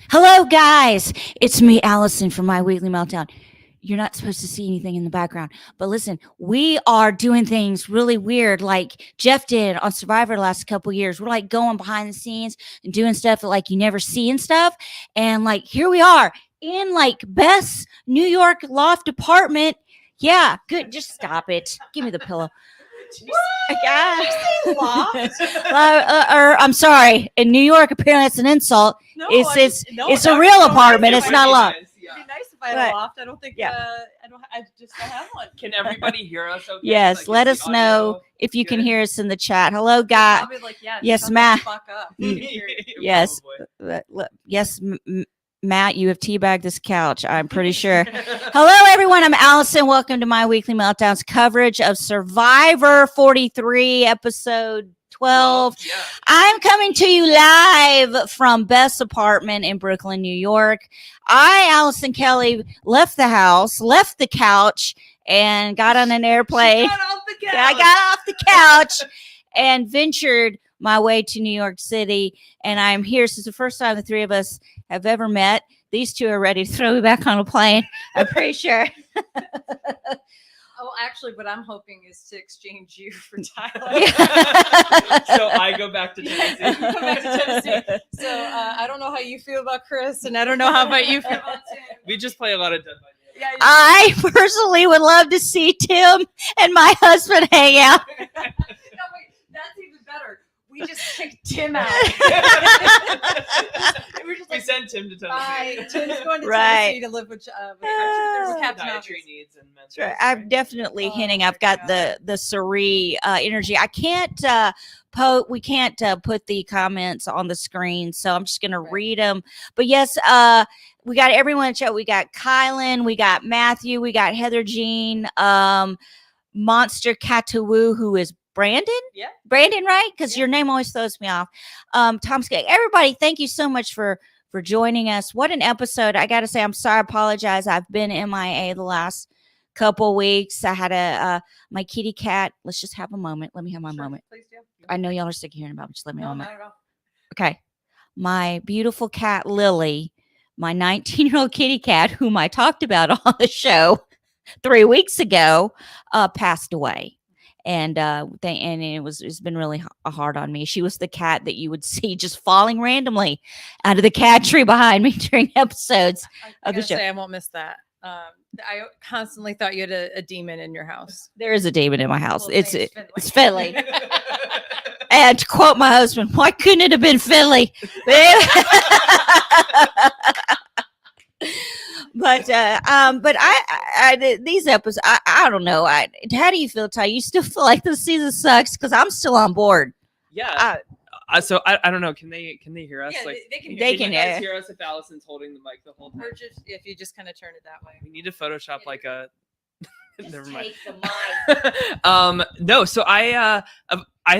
Hello, guys. It's me, Allison, from My Weekly Meltdown. You're not supposed to see anything in the background, but listen, we are doing things really weird, like Jeff did on Survivor the last couple years. We're like going behind the scenes and doing stuff that like you never see and stuff. And like here we are in like Beth's New York loft apartment. Yeah, good. Just stop it. Give me the pillow. Yeah. Or I'm sorry. In New York, apparently it's an insult. No, It's a real apartment. It's not a loft. It'd be nice if I had a loft. I don't think. Yeah. I just don't have one. Can everybody hear us? Okay? Yes, Like, let is us the know audio if you can good? hear us in the chat. Hello, guy. I'll be like, yeah. Yes, shut the Matt. Fuck up. Yes. Probably. Yes, Matt, you have teabagged this couch, I'm pretty sure. Hello, everyone. I'm Allison. Welcome to My Weekly Meltdowns coverage of Survivor 43, episode 12. Yeah. I'm coming to you live from Beth's apartment in Brooklyn, New York. I, Allison Kelly, left the house, left the couch, and got on an airplane. Got off the couch. I got off the couch and ventured my way to New York City. And I'm here. This is the first time the three of us have ever met. These two are ready to throw me back on a plane. I'm pretty sure. Oh, actually, what I'm hoping is to exchange you for Tyler. So I go back to Tennessee. Come back to Tennessee. So I don't know how you feel about Chris, and I don't know how about you feel about Tim. We just play a lot of Dead by Daylight. Yeah, I personally would love to see Tim and my husband hang out. No, wait, that's even better. We just kicked Tim out. We're just We like, send Tim to Tennessee. bye. Tim's going to Right. Tennessee to live with there's a captain Dietary office. needs and mental Sure. health, I'm right? definitely Oh hinting. my I've got God. the Surrey energy. I can't we can't put the comments on the screen, so I'm just gonna Right. read them. But yes, we got everyone in chat. We got Kylan, we got Matthew, we got Heather Jean, Monster Katawu, who is Brandon. Yeah. Brandon, right? Because Yeah. your name always throws me off. Tom Skaggs. Everybody, thank you so much for joining us. What an episode. I gotta say, I'm sorry, I apologize. I've been MIA the last couple weeks. I had my kitty cat. Let's just have a moment. Let me have my Sure, moment. please do. I know y'all are sick of hearing about it. Just let me have a No, moment. not at all. Okay. My beautiful cat, Lily, my 19-year-old kitty cat, whom I talked about on the show 3 weeks ago, passed away. And it's been really hard on me. She was the cat that you would see just falling randomly out of the cat tree behind me during episodes I of the gotta show. say, I won't miss that. I constantly thought you had a demon in your house. There is a demon in my house. Well, It's name's it's Finley. And to quote my husband, why couldn't it have been Finley? But these episodes, I don't know. How do you feel, Ty? You still feel like this season sucks? Because I'm still on board. Yeah. So I don't know. Can they hear us? Yeah, Like, they can. They can can you guys hear. hear us if Allison's holding the mic the whole time? Or just if you just kind of turn it that way. We need to Photoshop like a. Never mind. Take the mic. No. So I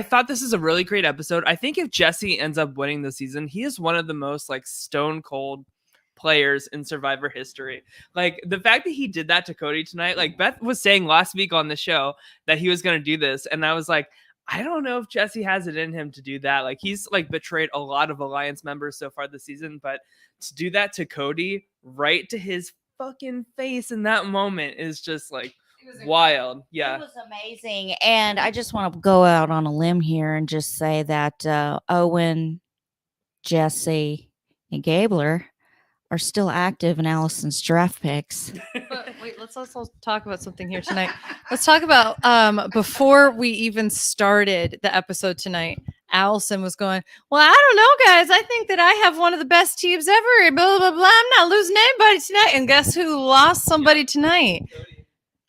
thought this is a really great episode. I think if Jesse ends up winning the season, he is one of the most like stone cold players in Survivor history. Like the fact that he did that to Cody tonight, like Beth was saying last week on the show that he was going to do this. And I was like, I don't know if Jesse has it in him to do that. Like he's like betrayed a lot of Alliance members so far this season, but to do that to Cody right to his fucking face in that moment is just like wild. Yeah. It was amazing. And I just want to go out on a limb here and just say that Owen, Jesse, and Gabler are still active in Allison's draft picks. But wait, let's also talk about something here tonight. Let's talk about before we even started the episode tonight. Allison was going, well, I don't know, guys. I think that I have one of the best teams ever. Blah, blah, blah. I'm not losing anybody tonight. And guess who lost somebody tonight?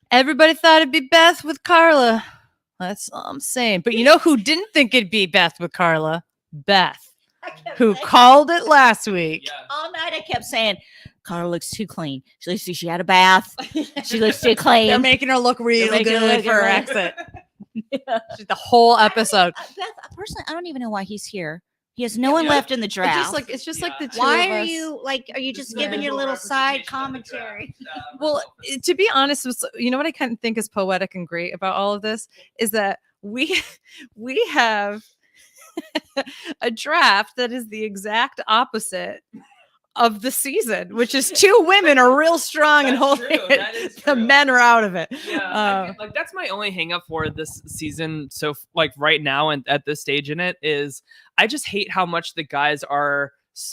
Everybody thought it'd be Beth with Carla. That's all I'm saying. But you know who didn't think it'd be Beth with Carla? Beth, who called it last week. Yeah. All night I kept saying, Carla looks too clean. She had a bath. She looks too clean. They're making her look real making her good look for her good. exit. The whole episode. Beth, personally, I don't even know why he's here. He has no one left in the draft. It's just like the two why of are us. you like? Are you just Yeah. giving your little side commentary? Well, to be honest, you know what I kind of think is poetic and great about all of this is that we have a draft that is the exact opposite of the season, which is 2 women are real strong and That's holding true. it. That is The true. men are out of it. Yeah, like that's my only hang up for this season. So like right now and at this stage in it is I just hate how much the guys are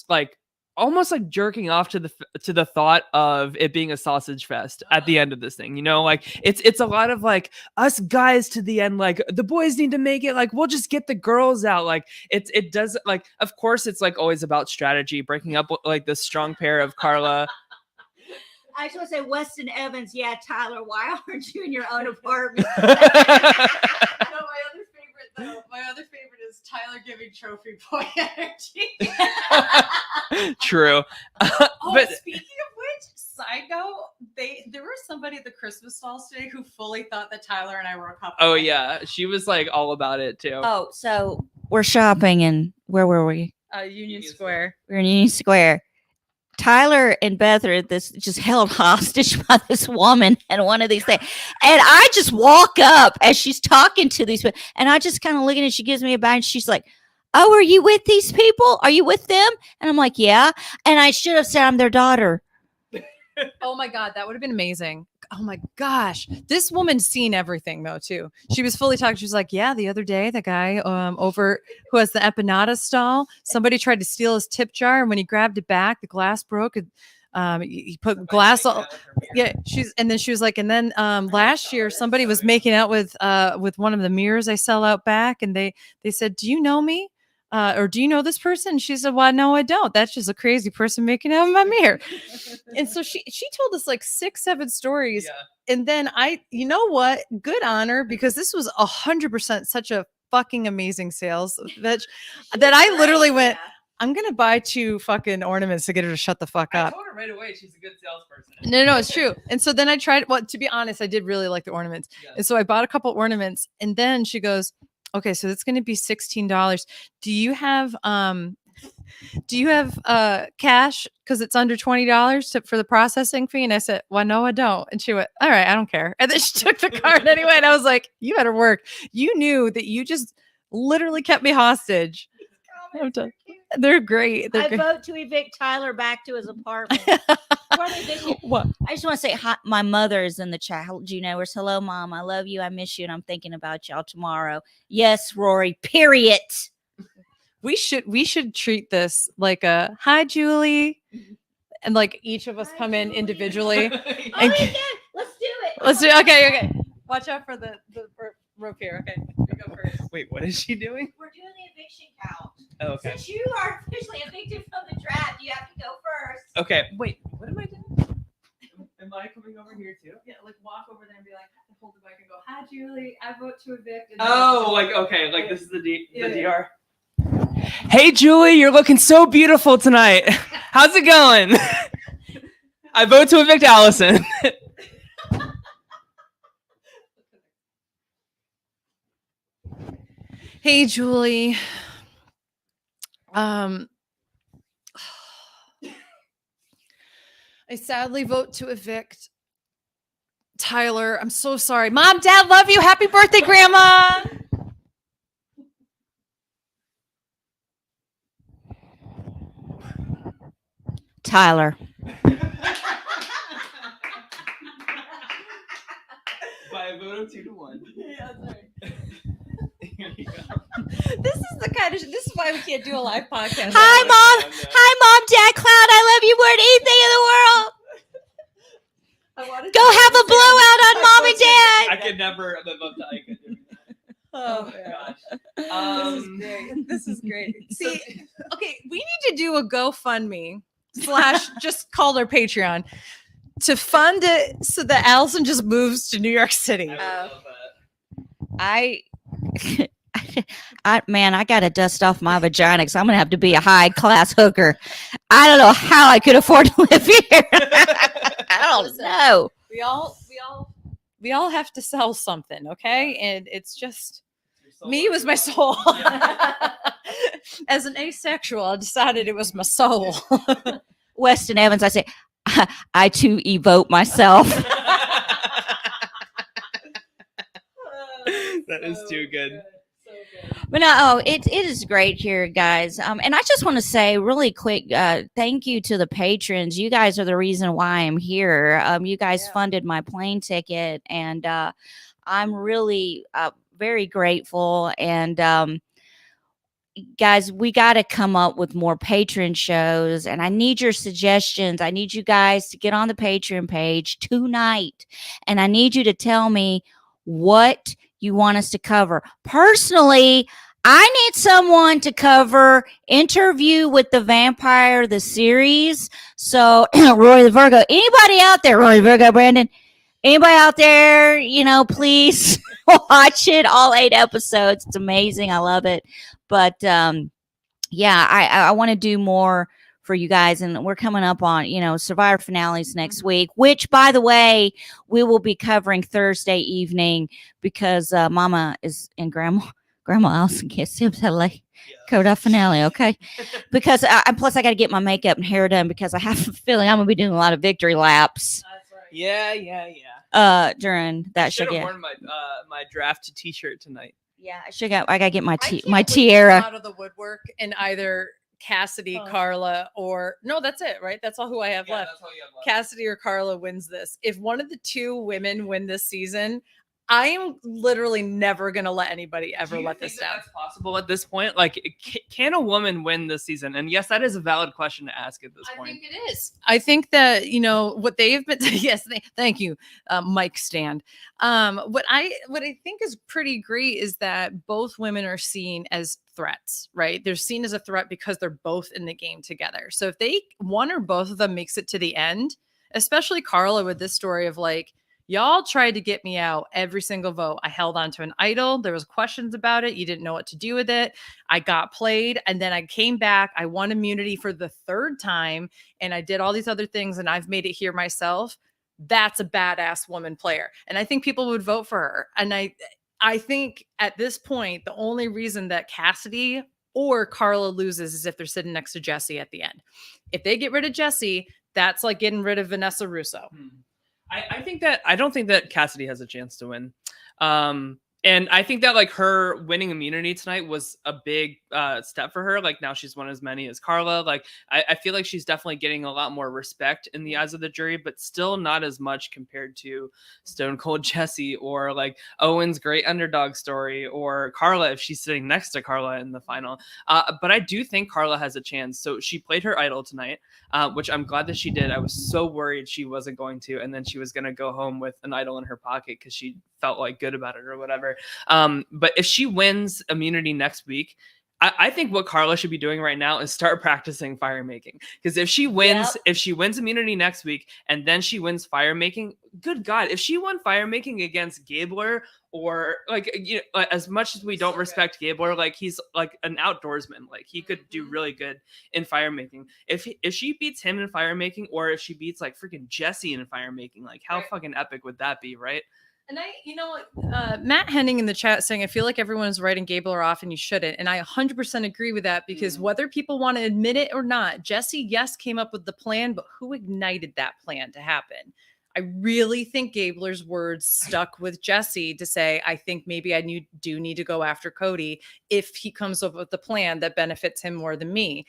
like almost like jerking off to the thought of it being a sausage fest at the end of this thing. You know, like it's a lot of like us guys to the end, like the boys need to make it, like we'll just get the girls out. Like it does, like of course it's like always about strategy, breaking up like this strong pair of Carla. I just want to say, Weston Evans, yeah, Tyler, why aren't you in your own apartment? No, my other favorite is Tyler giving trophy boy energy. True. But Speaking of which, side note, there was somebody at the Christmas stalls today who fully thought that Tyler and I were a couple. oh yeah, she was like all about it too. Oh, so we're shopping, and where were we? Union Square. We're in Union Square. Tyler and Beth are just held hostage by this woman and one of these things. And I just walk up as she's talking to these people, and I just kind of look at it. She gives me a bag, and she's like, "Oh, are you with these people? Are you with them?" And I'm like, "Yeah." And I should have said I'm their daughter. Oh my God, that would have been amazing. Oh my gosh. This woman's seen everything though, too. She was fully talking. She was like, yeah, the other day, the guy over who has the empanada stall, somebody tried to steal his tip jar. And when he grabbed it back, the glass broke. He put glass all. Yeah. And then she was like, and then last year, somebody was making out with one of the mirrors I sell out back. And they said, do you know me? Or do you know this person? She said, well, no, I don't. That's just a crazy person making out with my mirror. And so she told us like 6-7 stories. Yeah. And then you know what? Good on her, because this was 100% such a fucking amazing sales that I literally went, I'm going to buy 2 fucking ornaments to get her to shut the fuck I up. told her right away she's a good salesperson. No, it's true. And so then I tried, well, to be honest, I did really like the ornaments. Yeah. And so I bought a couple ornaments, and then she goes, okay, so it's going to be $16. Do you have cash? Because it's under $20 for the processing fee. And I said, well, no, I don't. And she went, all right, I don't care. And then she took the card anyway. And I was like, you better work. You knew that you just literally kept me hostage. I'm done. They're great. They're I great. vote to evict Tyler back to his apartment. What? I just want to say hi. My mother is in the chat. Juno, hello, Mom. I love you. I miss you, and I'm thinking about y'all tomorrow. Yes, Rory. Period. We should treat this like a hi, Julie, and like each of us Hi, come in Julie. individually. Oh, And yeah, let's do it. let's do. Okay. Watch out for the rope here. Okay, you go first. Wait, what is she doing? We're doing the eviction count. Oh, okay. Since you are officially evicted from the draft, you have to go first. Okay. Wait, what am I doing? Am I coming over here too? Yeah, like walk over there and be like, hold the mic and go, hi, Julie. I vote to evict. And Oh, like okay, like this is the Yeah. DR. Hey, Julie, you're looking so beautiful tonight. How's it going? I vote to evict Allison. Hey, Julie. I sadly vote to evict Tyler. I'm so sorry. Mom, Dad, love you. Happy birthday, Grandma. Tyler. By a vote of 2-1. Yeah, that's right. Here you go. This is the kind of this is why we can't do a live podcast. Hi, Mom. Hi, Mom, Dad, Cloud. I love you more than anything in the world. Go have a blowout on Mom and Dad. I could never live up to Ika doing that. Oh Gosh. This is great. This is great. See, okay, we need to do a GoFundMe / just call our Patreon to fund it so that Allison just moves to New York City. I would love that. I got to dust off my vagina because I'm going to have to be a high class hooker. I don't know how I could afford to live here. I don't know. We all have to sell something, okay? And it's just me was my soul. As an asexual, I decided it was my soul. Weston Evans, I say, I too evote myself. That is too good. But no, it is great here, guys. And I just want to say really quick, thank you to the patrons. You guys are the reason why I'm here. You guys funded my plane ticket, and I'm really very grateful. And guys, we got to come up with more patron shows, and I need your suggestions. I need you guys to get on the Patreon page tonight, and I need you to tell me what you want us to cover. Personally, I need someone to cover Interview with the Vampire, the series. So, Roy the Virgo, anybody out there, Roy the Virgo, Brandon, anybody out there, please watch it, all 8 episodes. It's amazing. I love it. But yeah, I want to do more for you guys, and we're coming up on Survivor finales next week, which, by the way, we will be covering Thursday evening because Mama is in Grandma Allison can't see up that late. Coda finale, okay? Because plus I got to get my makeup and hair done because I have a feeling I'm gonna be doing a lot of victory laps. That's right. Yeah. During that show. I should have worn my draft T-shirt tonight. Yeah, I gotta get my my tiara out of the woodwork in either Cassidy, Carla, or no, that's it, right? That's all who I have left. That's all you have left. Cassidy or Carla wins this. If one of the 2 women win this season, I am literally never going to let anybody ever let this down. That's possible at this point. Like, can a woman win this season? And yes, that is a valid question to ask at this point. I think it is. I think that what they've been. Yes, thank you, Mike Stand. What I think is pretty great is that both women are seen as threats, right? They're seen as a threat because they're both in the game together. So if one or both of them makes it to the end, especially Carla with this story of like, y'all tried to get me out every single vote. I held on to an idol. There was questions about it. You didn't know what to do with it. I got played, and then I came back. I won immunity for the 3rd time, and I did all these other things, and I've made it here myself. That's a badass woman player, and I think people would vote for her. And I think at this point, the only reason that Cassidy or Carla loses is if they're sitting next to Jesse at the end. If they get rid of Jesse, that's like getting rid of Vanessa Russo. I don't think that Cassidy has a chance to win. And I think that like her winning immunity tonight was a big step for her. Like now she's won as many as Carla. Like I feel like she's definitely getting a lot more respect in the eyes of the jury, but still not as much compared to Stone Cold Jesse or like Owen's great underdog story or Carla if she's sitting next to Carla in the final. But I do think Carla has a chance. So she played her idol tonight, which I'm glad that she did. I was so worried she wasn't going to, and then she was going to go home with an idol in her pocket because she felt like good about it or whatever. But if she wins immunity next week, I think what Carla should be doing right now is start practicing fire making. Because if she wins, immunity next week and then she wins fire making, good God, if she won fire making against Gabler or like, as much as we don't respect Gabler, like he's like an outdoorsman, like he could do really good in fire making. If she beats him in fire making, or if she beats like freaking Jesse in fire making, like how fucking epic would that be, right? And Matt Henning in the chat saying, I feel like everyone is writing Gabler off and you shouldn't. And I 100% agree with that because whether people want to admit it or not, Jesse, yes, came up with the plan, but who ignited that plan to happen? I really think Gabler's words stuck with Jesse to say, I think maybe I do need to go after Cody if he comes up with the plan that benefits him more than me.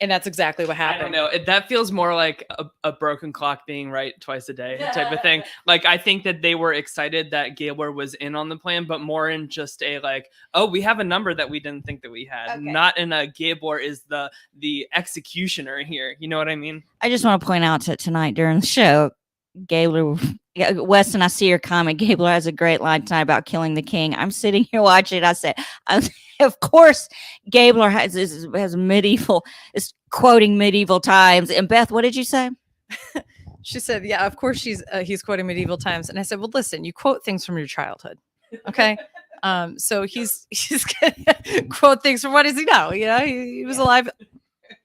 And that's exactly what happened. I don't know. That feels more like a broken clock being right twice a day type of thing. Like, I think that they were excited that Gabler was in on the plan, but more in just a like, oh, we have a number that we didn't think that we had. Okay. Not in a Gabler is the executioner here. You know what I mean? I just want to point out that tonight during the show, Gabler, Weston, I see your comment. Gabler has a great line tonight about killing the king. I'm sitting here watching. I said, of course, Gabler has medieval, is quoting medieval times. And Beth, what did you say? She said, yeah, of course he's quoting medieval times. And I said, well, listen, you quote things from your childhood. Okay. So he's gonna quote things from what does he know? He was alive.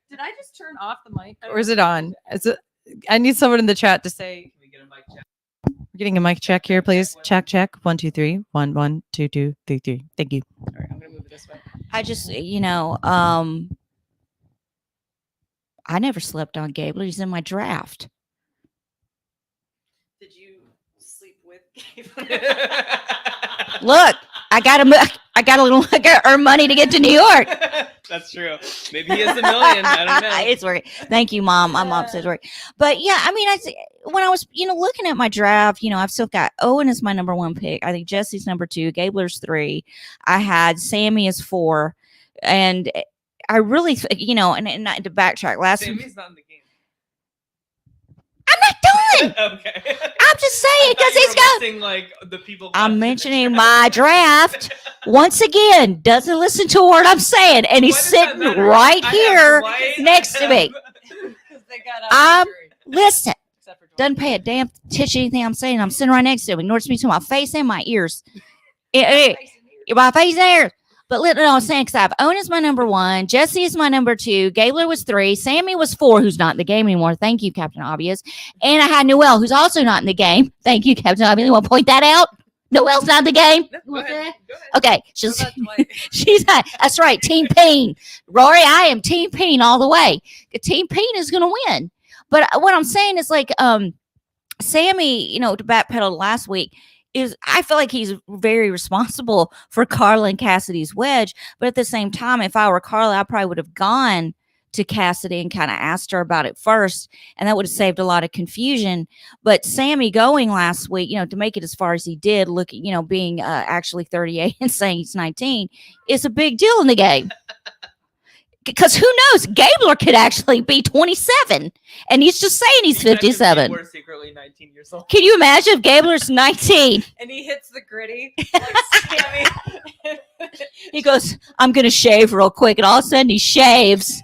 Did I just turn off the mic or is it on? I need someone in the chat to say, can we get a mic check? We're getting a mic check here, please. Check. 1, 2, 3. 1, 1, 2, 2, 3, 3. Thank you. All right, I'm gonna move it this way. I just, I never slept on Gabler. He's in my draft. Did you sleep with Gabler? Look, I gotta earn money to get to New York. That's true. Maybe he has $1 million. I don't know. It's working. Thank you, Mom. My mom says work. But yeah, I mean, when I was, looking at my draft, I've still got Owen as my number 1 pick. I think Jesse's number 2, Gabler's 3. I had Sammy as 4, and I really, and not to backtrack last week. Sammy's not in the game. I'm not done. Okay. I'm just saying because he's got. listing, like the people. I'm mentioning my draft once again. Doesn't listen to what I'm saying, and he's Why does that sitting matter? right I have here Dwight, next to me. They got I'm listen. Except for Jordan. Doesn't pay a damn attention to anything I'm saying. I'm sitting right next to him. Ignores me to my face and my ears. My face and ears. But literally, I was saying because I have Owen as my number 1, Jesse is my number 2, Gabler was 3, Sammy was 4, who's not in the game anymore. Thank you, Captain Obvious. And I had Noelle, who's also not in the game. Thank you, Captain Obvious. You want to point that out? Noelle's not in the game. Go ahead. Okay, What about Dwight? she's not. That's right, Team Peen. Rory, I am Team Peen all the way. Team Peen is going to win. But what I'm saying is like, Sammy, to backpedal last week. I feel like he's very responsible for Carla and Cassidy's wedge. But at the same time, if I were Carla, I probably would have gone to Cassidy and kind of asked her about it first. And that would have saved a lot of confusion. But Sammy going last week, to make it as far as he did, looking, being actually 38 and saying he's 19 is a big deal in the game. Because who knows? Gabler could actually be 27, and he's just saying he's 57. We're secretly 19 years old. Can you imagine if Gabler's 19? And he hits the gritty. Like Sammy. He goes, I'm going to shave real quick. And all of a sudden he shaves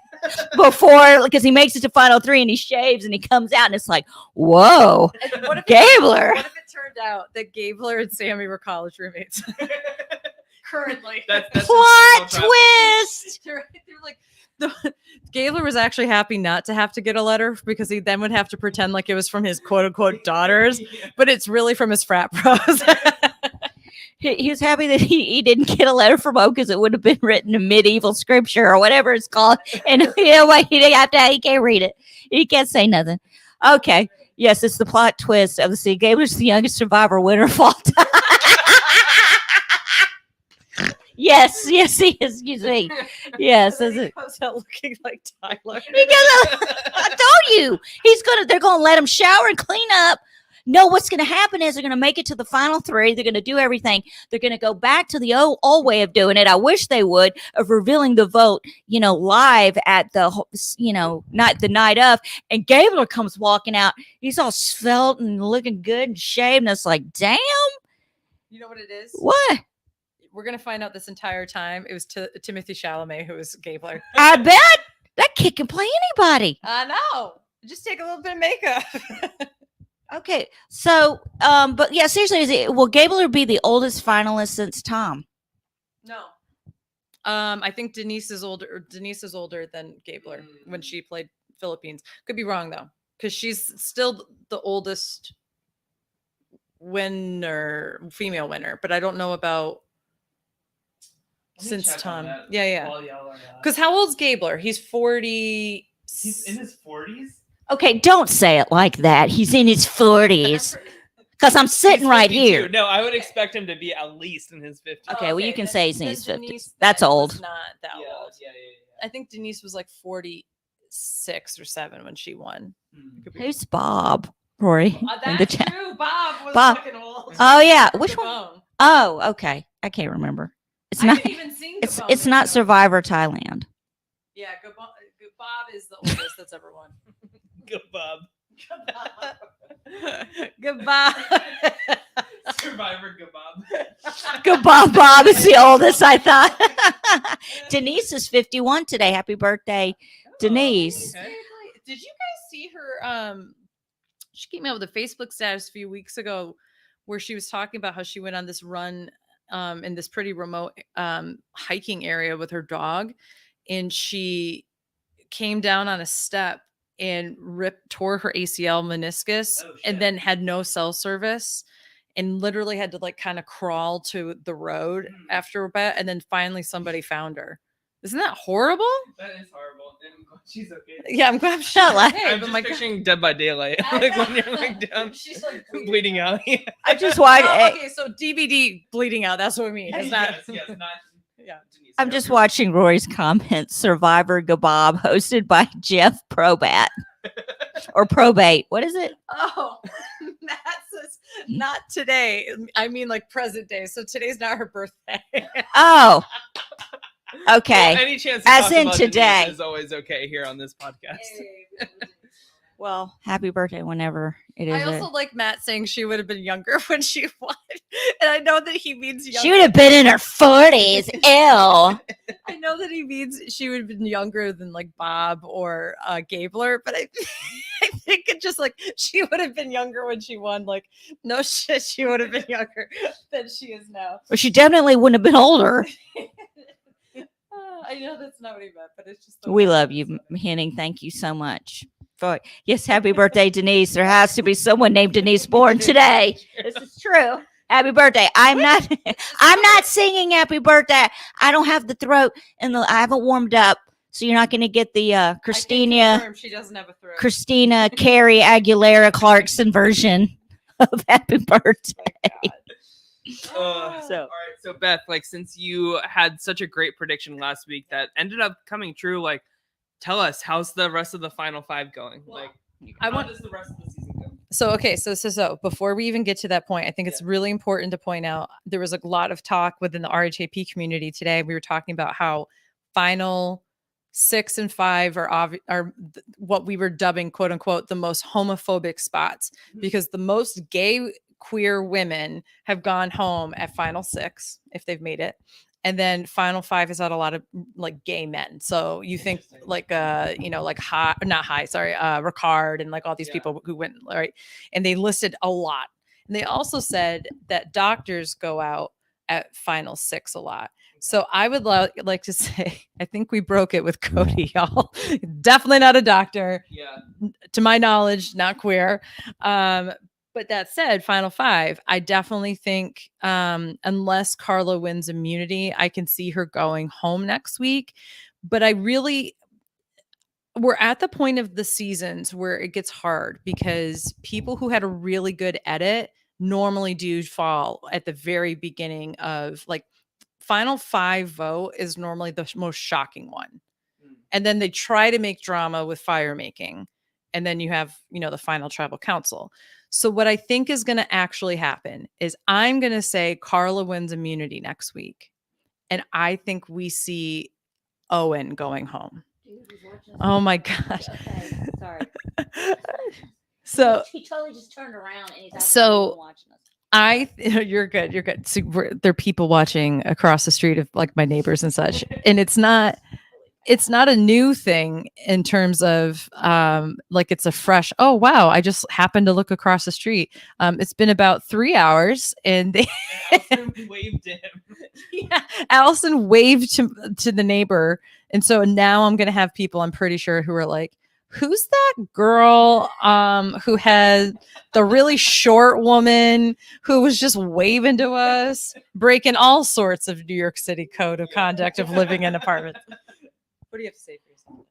because he makes it to final 3 and he shaves and he comes out and it's like, whoa, And what if Gabler. What if it turned out that Gabler and Sammy were college roommates? Currently. That's Plot twist. They're like, Gabler was actually happy not to have to get a letter because he then would have to pretend like it was from his quote unquote daughters, but it's really from his frat bros. He was happy that he didn't get a letter from home because it would have been written in medieval scripture or whatever it's called. And he can't read it. He can't say nothing. Okay. Yes, it's the plot twist of the scene. Gabler's the youngest survivor, winner of all time. Yes, he is. Excuse me. Yes, that's He it. comes out looking like Tyler. I told you they're gonna let him shower and clean up. No, what's gonna happen is they're gonna make it to the final 3. They're gonna do everything. They're gonna go back to the old way of doing it. I wish they would, of revealing the vote, live at the, not the night of. And Gabler comes walking out. He's all svelte and looking good and shaved. And it's like, damn, You know what it is? what? We're gonna find out this entire time. It was Timothy Chalamet who was Gabler. I bet that kid can play anybody. I know. Just take a little bit of makeup. Okay, so, but yeah, seriously, will Gabler be the oldest finalist since Tom? No. I think Denise is older. Denise is older than Gabler when she played Philippines. Could be wrong though, because she's still the oldest female winner. But I don't know about since Tom. Yeah. Because how old's Gabler? He's 40. He's in his 40s. Okay, don't say it like that. He's in his 40s. Because I'm sitting He's right 52. here. No, I would expect him to be at least in his 50s. Okay, well, you can say he's in his then 50s. Denise That's was old. Not that Yeah, old. yeah. I think Denise was like 46 or 7 when she won. Could be Who's Bob, Rory? in the that's chat? true. Bob was Bob. fucking old. Oh, yeah. Which one? Gabon. Oh, okay. I can't remember. It's I not. haven't even seen It's Gabon it's not yet. Survivor Thailand. Yeah, Bob is the oldest that's ever won. Good Bob. Goodbye. Survivor good Bob. Good Bob is the oldest, I thought. Denise is 51 today. Happy birthday, Denise. Okay. Did you guys see her? She came out with a Facebook status a few weeks ago where she was talking about how she went on this run in this pretty remote hiking area with her dog, and she came down on a step and tore her ACL meniscus and then had no cell service and literally had to like kind of crawl to the road after a bit. And then finally somebody found her Isn't that horrible? That is horrible. And I'm glad she's okay. Yeah, I'm glad she's Not like- okay, I'm but just my God. picturing Dead by Daylight, like when you're like down, She's like bleeding out. I just watched. Oh, okay, so DVD bleeding out. That's what we mean. Is that? yes, not. Yeah. Denise, I'm no. just watching Rory's comments. Survivor Gabob, hosted by Jeff Probat or Probate. What is it? Oh, Matt says not today. I mean, like present day. So today's not her birthday. Oh, okay. Well, any chance to As talk in about Denise today. is always okay here on this podcast. Well, happy birthday whenever it is. I also like Matt saying she would have been younger when she won, and I know that he means younger. She would have been in her 40s. Ew. I know that he means she would have been younger than like Bob or Gabler, but I think it just like she would have been younger when she won. Like, no shit, she would have been younger than she is now. Well, she definitely wouldn't have been older. I know that's not what he meant, but it's just the We way love he you, said it. Henning. Thank you so much. Yes, happy birthday, Denise. There has to be someone named Denise born today. This is true. Happy birthday. I'm not singing happy birthday. I don't have the throat and I haven't warmed up. So you're not going to get the I can Christina confirm she doesn't have a throat. Carrie Aguilera Clarkson version of happy birthday. Oh All right, so Beth, like since you had such a great prediction last week that ended up coming true, like tell us how's the rest of the final five going? Like, how does the rest of the season go? So, okay. So before we even get to that point, I think it's really important to point out there was a lot of talk within the RHAP community today. We were talking about how final 6 and 5 are what we were dubbing, quote unquote, the most homophobic spots because the most gay queer women have gone home at final 6 if they've made it. And then final 5 has had a lot of like gay men. So you think like like Ricard and like all these people who went, right? And they listed a lot. And they also said that doctors go out at final 6 a lot. So I would like to say, I think we broke it with Cody, y'all. Definitely not a doctor. Yeah. To my knowledge, not queer. But that said, final 5, I definitely think unless Carla wins immunity, I can see her going home next week. But we're at the point of the seasons where it gets hard because people who had a really good edit normally do fall at the very beginning of like final 5 vote is normally the most shocking one. And then they try to make drama with fire making. And then you have, the final tribal council. So what I think is going to actually happen is I'm going to say Carla wins immunity next week. And I think we see Owen going home. Oh my God. Okay, sorry. So he totally just turned around and he's So- watching us. you're good. You're good. So there are people watching across the street of like my neighbors and such. And it's not a new thing in terms of like it's a fresh, oh wow, I just happened to look across the street. It's been about 3 hours and they Allison waved to him. Allison waved to the neighbor. And so now I'm gonna have people, I'm pretty sure, who are like, who's that girl who had the really short woman who was just waving to us, breaking all sorts of New York City code of conduct of living in apartments. What do you have to say for yourself?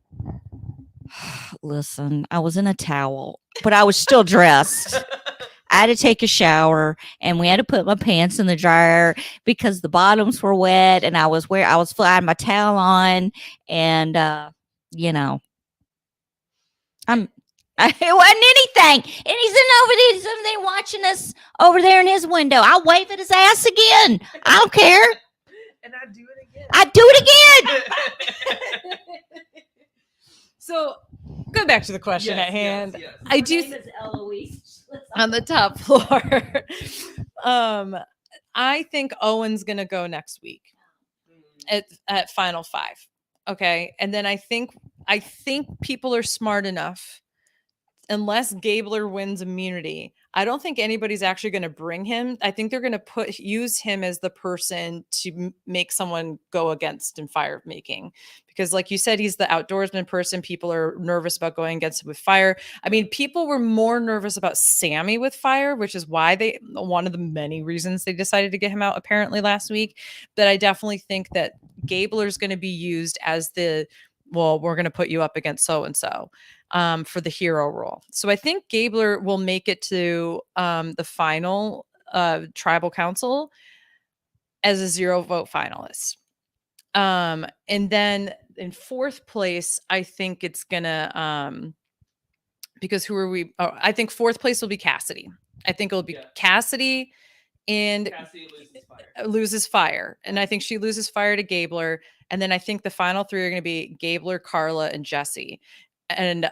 Listen, I was in a towel, but I was still dressed. I had to take a shower and we had to put my pants in the dryer because the bottoms were wet and I had my towel on and it wasn't anything. And he's somebody watching us over there in his window. I'll wave at his ass again. I don't care. And I do it again. I do it again. So go back to the question at hand. Yes. I do on the top floor. I think Owen's gonna go next week at final 5. Okay. And then I think people are smart enough, unless Gabler wins immunity, I don't think anybody's actually going to bring him. I think they're going to use him as the person to make someone go against in fire making. Because like you said, he's the outdoorsman person. People are nervous about going against him with fire. I mean, people were more nervous about Sammy with fire, which is why one of the many reasons they decided to get him out apparently last week. But I definitely think that Gabler's going to be used as we're going to put you up against so-and-so for the hero role. So I think Gabler will make it to the final tribal council as a 0 vote finalist. And then in 4th place, I think it's gonna because who are we? Oh, I think 4th place will be Cassidy. I think it'll be Cassidy, and Cassidy loses loses fire. And I think she loses fire to Gabler. And then I think the final 3 are going to be Gabler, Carla, and Jesse. And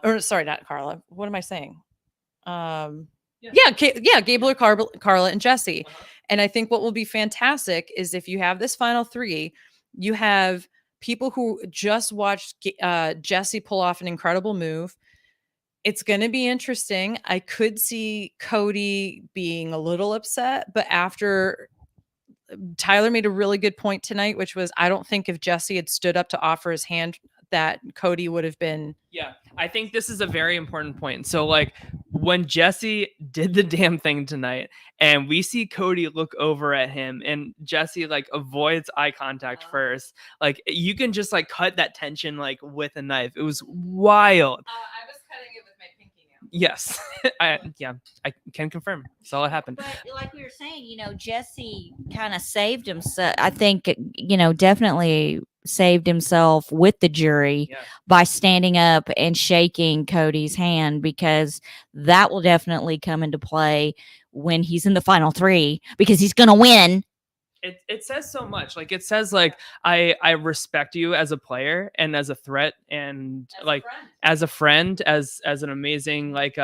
or sorry, not Carla. What am I saying? Gabler, Carla, and Jesse. And I think what will be fantastic is if you have this final 3, you have people who just watched Jesse pull off an incredible move. It's going to be interesting. I could see Cody being a little upset, but after Tyler made a really good point tonight, which was, I don't think if Jesse had stood up to offer his hand, that Cody would have been. Yeah, I think this is a very important point. So like when Jesse did the damn thing tonight and we see Cody look over at him and Jesse like avoids eye contact first, like you can just like cut that tension like with a knife. It was wild. I was cutting it with my pinky nail. Yes. I can confirm. That's all that happened. But like we were saying, Jesse kind of saved himself. I think, definitely saved himself with the jury by standing up and shaking Cody's hand, because that will definitely come into play when he's in the final 3, because he's going to win. It says so much. Like it says like I respect you as a player and as a threat and as a friend, as an amazing like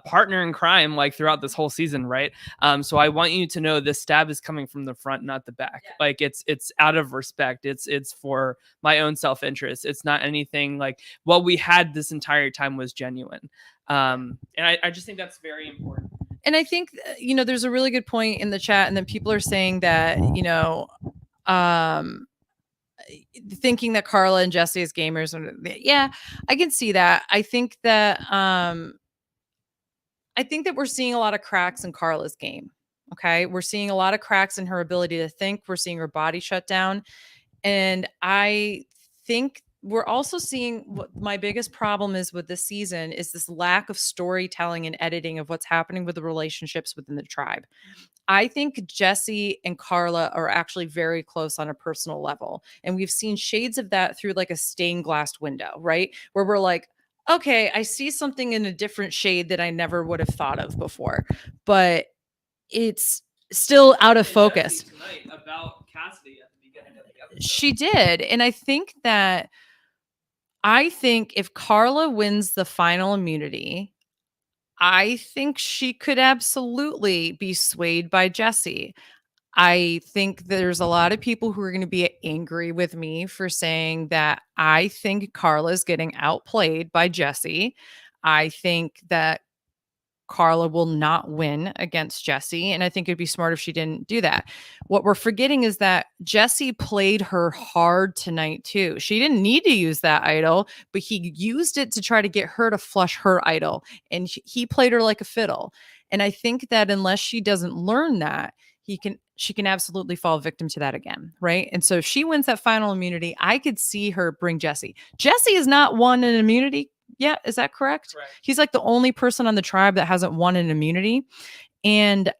partner in crime like throughout this whole season, right? So I want you to know this stab is coming from the front, not the back. Like it's out of respect. It's for my own self-interest. It's not anything like what we had this entire time was genuine. And I just think that's very important. And I think, there's a really good point in the chat, and then people are saying that, thinking that Carla and Jesse as gamers. Yeah, I can see that. I think that we're seeing a lot of cracks in Carla's game. Okay. We're seeing a lot of cracks in her ability to think. We're seeing her body shut down. And I think we're also seeing what my biggest problem is with this season is this lack of storytelling and editing of what's happening with the relationships within the tribe. I think Jesse and Carla are actually very close on a personal level. And we've seen shades of that through like a stained glass window, right? Where we're like, okay, I see something in a different shade that I never would have thought of before, but it's still out of focus. Tonight about Cassidy at the beginning of the episode. She did. And I think if Carla wins the final immunity, I think she could absolutely be swayed by Jesse. I think there's a lot of people who are going to be angry with me for saying that I think Carla's getting outplayed by Jesse. I think that Carla will not win against Jesse, and I think it'd be smart if she didn't do that. What we're forgetting is that Jesse played her hard tonight too. She didn't need to use that idol, but he used it to try to get her to flush her idol, and he played her like a fiddle. And I think that unless she doesn't learn that, she can absolutely fall victim to that again, right? And so if she wins that final immunity, I could see her bring Jesse. Jesse has not won an immunity yet. Is that correct? Correct. He's like the only person on the tribe that hasn't won an immunity. And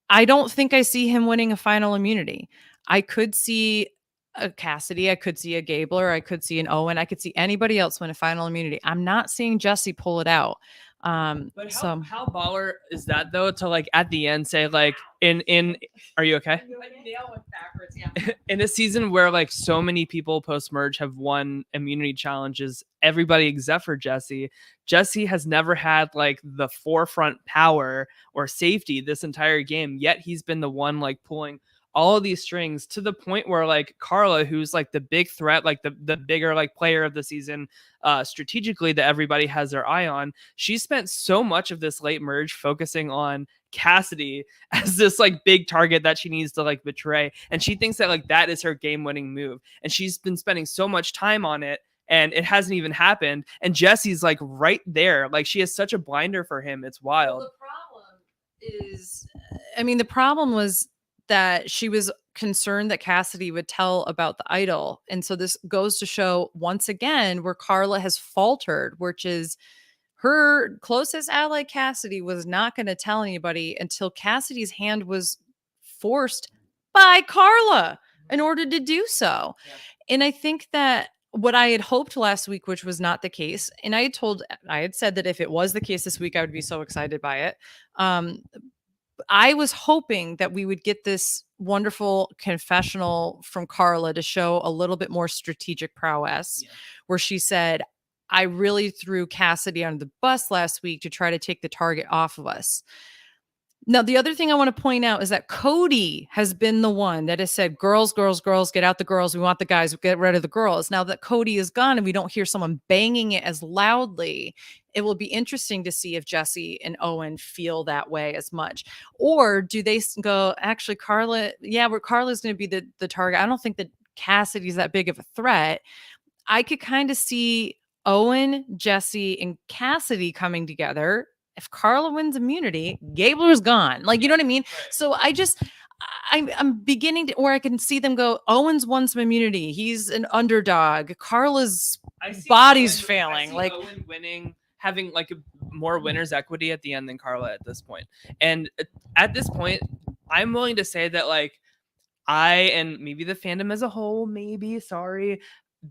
I don't think I see him winning a final immunity. I could see a Cassidy. I could see a Gabler. I could see an Owen. I could see anybody else win a final immunity. I'm not seeing Jesse pull it out. But how baller is that though to like at the end say like in are you okay? Nail went backwards, yeah. In a season where like so many people post merge have won immunity challenges, everybody except for Jesse has never had like the forefront power or safety this entire game, yet he's been the one like pulling all of these strings to the point where like Carla, who's like the big threat, like the bigger like player of the season strategically that everybody has their eye on, she spent so much of this late merge focusing on Cassidy as this like big target that she needs to like betray, and she thinks that like that is her game-winning move, and she's been spending so much time on it and it hasn't even happened, and Jesse's like right there, like she has such a blinder for him. It's wild. Well, the problem is, the problem was that she was concerned that Cassidy would tell about the idol. And so this goes to show once again where Carla has faltered, which is her closest ally, Cassidy, was not going to tell anybody until Cassidy's hand was forced by Carla in order to do so. Yeah. And I think that what I had hoped last week, which was not the case, and I had said that if it was the case this week, I would be so excited by it. I was hoping that we would get this wonderful confessional from Carla to show a little bit more strategic prowess, where she said, I really threw Cassidy under the bus last week to try to take the target off of us. Now, the other thing I want to point out is that Cody has been the one that has said, girls, girls, girls, get out the girls. We want the guys, get rid of the girls. Now that Cody is gone and we don't hear someone banging it as loudly, it will be interesting to see if Jesse and Owen feel that way as much. Or do they go, actually, Carla's going to be the target. I don't think that Cassidy's that big of a threat. I could kind of see Owen, Jesse, and Cassidy coming together. If Carla wins immunity, Gabler's gone. Like, you know what I mean? Right. So I'm beginning to, or I can see them go, Owens won some immunity. He's an underdog. Carla's body's failing. I see Owen winning, having like more winner's equity at the end than Carla at this point. And at this point, I'm willing to say that like and maybe the fandom as a whole,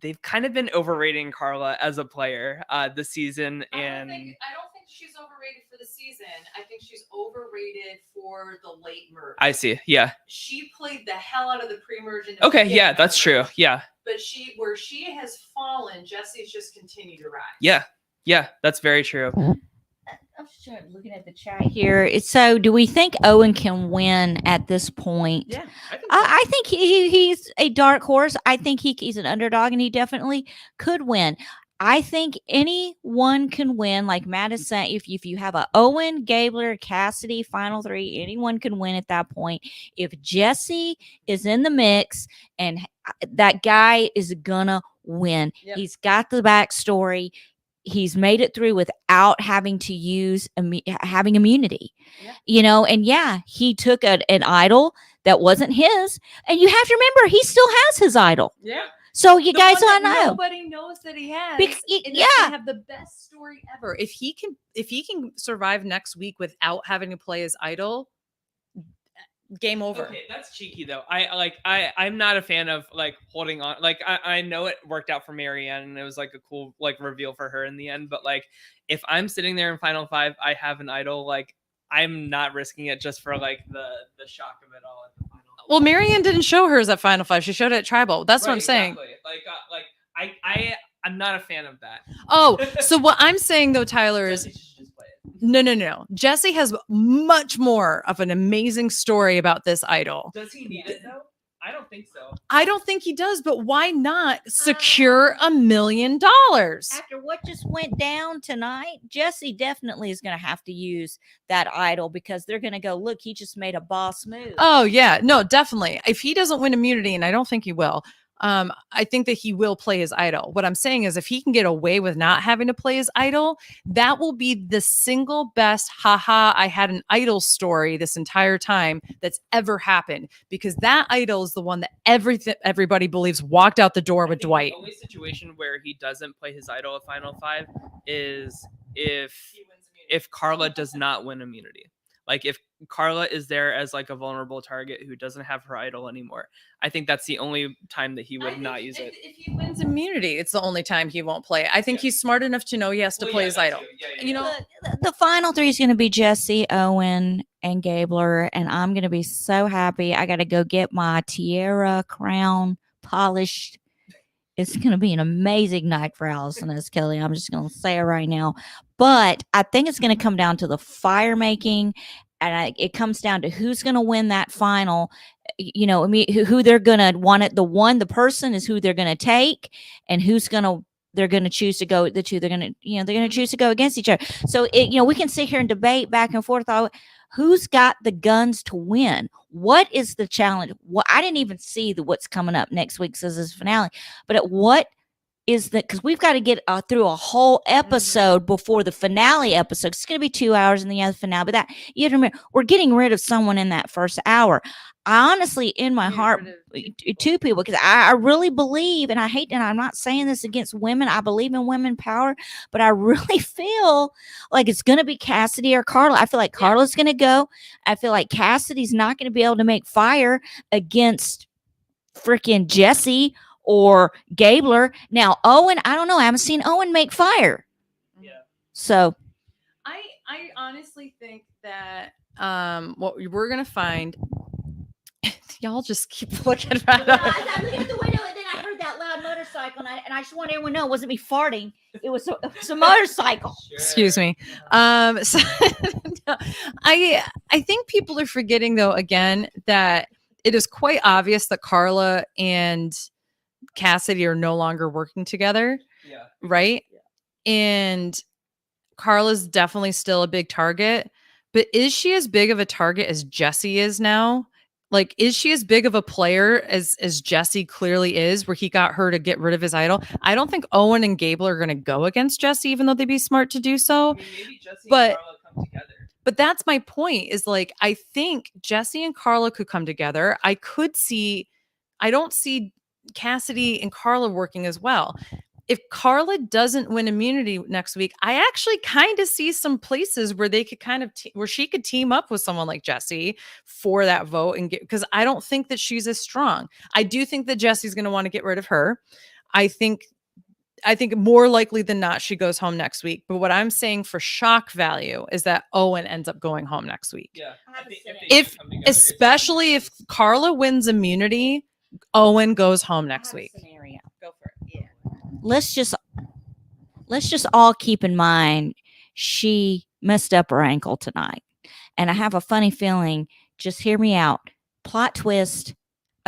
they've kind of been overrating Carla as a player this season. I don't think she's overrated for the season. I think she's overrated for the late merge. I see. Yeah. She played the hell out of the pre-merge. Okay. Yeah, that's true. Yeah. But where she has fallen, Jesse's just continued to rise. Yeah. Yeah, that's very true. I'm just looking at the chat here. So, do we think Owen can win at this point? Yeah, I think he's a dark horse. I think he's an underdog, and he definitely could win. I think anyone can win. Like Matt is saying, if you have a Owen, Gabler, Cassidy, final three, anyone can win at that point. If Jesse is in the mix, and that guy is gonna win. Yep. He's got the backstory. He's made it through without having to use having immunity, and he took an idol that wasn't his, and you have to remember he still has his idol. Yeah. So you guys don't know. Nobody knows that he has. Have the best story ever. If he can survive next week without having to play his idol, game over. Okay, that's cheeky though. I'm not a fan of like holding on. Like I know it worked out for Marianne and it was like a cool like reveal for her in the end. But like if I'm sitting there in Final Five, I have an idol. Like I'm not risking it just for like the shock of it all at the final. Well, Marianne didn't show hers at Final Five. She showed it at Tribal. That's what I'm saying. Like I'm not a fan of that. Oh, so what I'm saying though, Tyler, is No. Jesse has much more of an amazing story about this idol. Does he need it though? I don't think so. I don't think he does, but why not secure $1 million? After what just went down tonight, Jesse definitely is going to have to use that idol because they're going to go, look, he just made a boss move. Oh, yeah. No, definitely. If he doesn't win immunity, and I don't think he will, I think that he will play his idol. What I'm saying is if he can get away with not having to play his idol, that will be the single best I had an idol story this entire time that's ever happened, because that idol is the one that everybody believes walked out the door with Dwight. The only situation where he doesn't play his idol at Final Five is if Carla does not win immunity. Like if Carla is there as like a vulnerable target who doesn't have her idol anymore, I think that's the only time that he would not use it. If he wins immunity, it's the only time he won't play. I think he's smart enough to know he has to play his idol. The final three is going to be Jesse, Owen, and Gabler, and I'm going to be so happy. I got to go get my tiara crown polished. It's going to be an amazing night for Allison S. Kelly. I'm just going to say it right now. But I think it's going to come down to the fire making, and it comes down to who's going to win that final. Who they're going to want it. The person is who they're going to take, and they're going to choose to go. The two they're going to choose to go against each other. So we can sit here and debate back and forth. Who's got the guns to win? What is the challenge? I didn't even see what's coming up next week as his finale. But at what is that because we've got to get through a whole episode before the finale episode. It's going to be 2 hours in the other finale, but that you have to remember, we're getting rid of someone in that first hour. I honestly, in my heart, two people, because I really believe, and I hate, and I'm not saying this against women. I believe in women power, but I really feel like it's going to be Cassidy or Carla. I feel like Carla's going to go. I feel like Cassidy's not going to be able to make fire against freaking Jesse or Gabler. Now, Owen, I don't know. I haven't seen Owen make fire. Yeah. So I honestly think that what we're gonna find, y'all just keep looking right I up. looked at the window and then I heard that loud motorcycle, and I just want everyone to know it wasn't me farting. It was a motorcycle. Excuse me. So, no, I think people are forgetting though again that it is quite obvious that Carla and Cassidy are no longer working together. Yeah. Right. Yeah. And Carla's definitely still a big target, but is she as big of a target as Jesse is now? Like, is she as big of a player as Jesse clearly is, where he got her to get rid of his idol? I don't think Owen and Gable are going to go against Jesse, even though they'd be smart to do so. I mean, maybe Jesse But- and Carla come together. But that's my point, is like, I think Jesse and Carla could come together. I don't see Cassidy and Carla working as well. If Carla doesn't win immunity next week, I actually kind of see some places where they could kind of where she could team up with someone like Jesse for that vote, and get, because I don't think that she's as strong. I do think that Jesse's going to want to get rid of her. I think more likely than not she goes home next week. But what I'm saying for shock value is that Owen ends up going home next week. Yeah. If especially if Carla wins immunity, Owen goes home next week. Scenario. Go for it. Yeah. Let's just all keep in mind she messed up her ankle tonight, and I have a funny feeling. Just hear me out. Plot twist.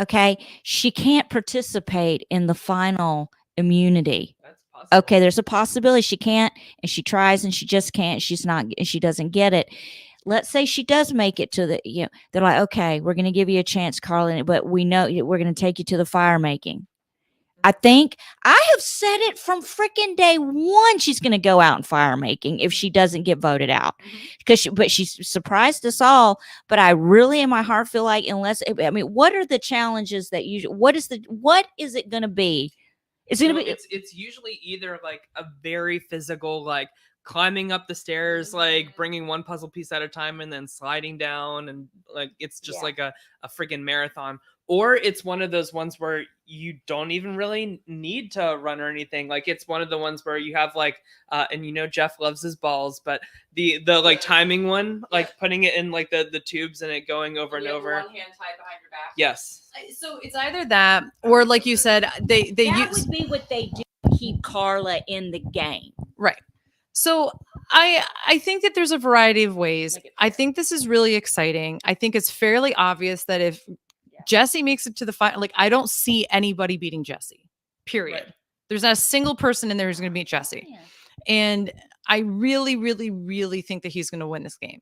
Okay, she can't participate in the final immunity. That's possible. Okay, there's a possibility she can't, and she tries and she just can't. She doesn't get it. Let's say she does make it to the, they're like, okay, we're going to give you a chance, Carla, but we know we're going to take you to the fire making. I think I have said it from freaking day one. She's going to go out and fire making if she doesn't get voted out, but she's surprised us all. But I really, in my heart, feel like what are the challenges that what is it going to be? It's going to be. It's usually either like a very physical, like climbing up the stairs, like bringing one puzzle piece at a time and then sliding down, and like it's just like a freaking marathon. Or it's one of those ones where you don't even really need to run or anything. Like it's one of the ones where you have like, and Jeff loves his balls, but the like timing one, like putting it in like the tubes and it going over and over. One hand tied behind your back. Yes. So it's either that, or like you said, they that use would be what they do to keep Carla in the game. right. So I think that there's a variety of ways. I think this is really exciting. I think it's fairly obvious that if Jesse makes it to the final, like I don't see anybody beating Jesse, period. Right. There's not a single person in there who's going to beat Jesse. And I really, really, really think that he's going to win this game.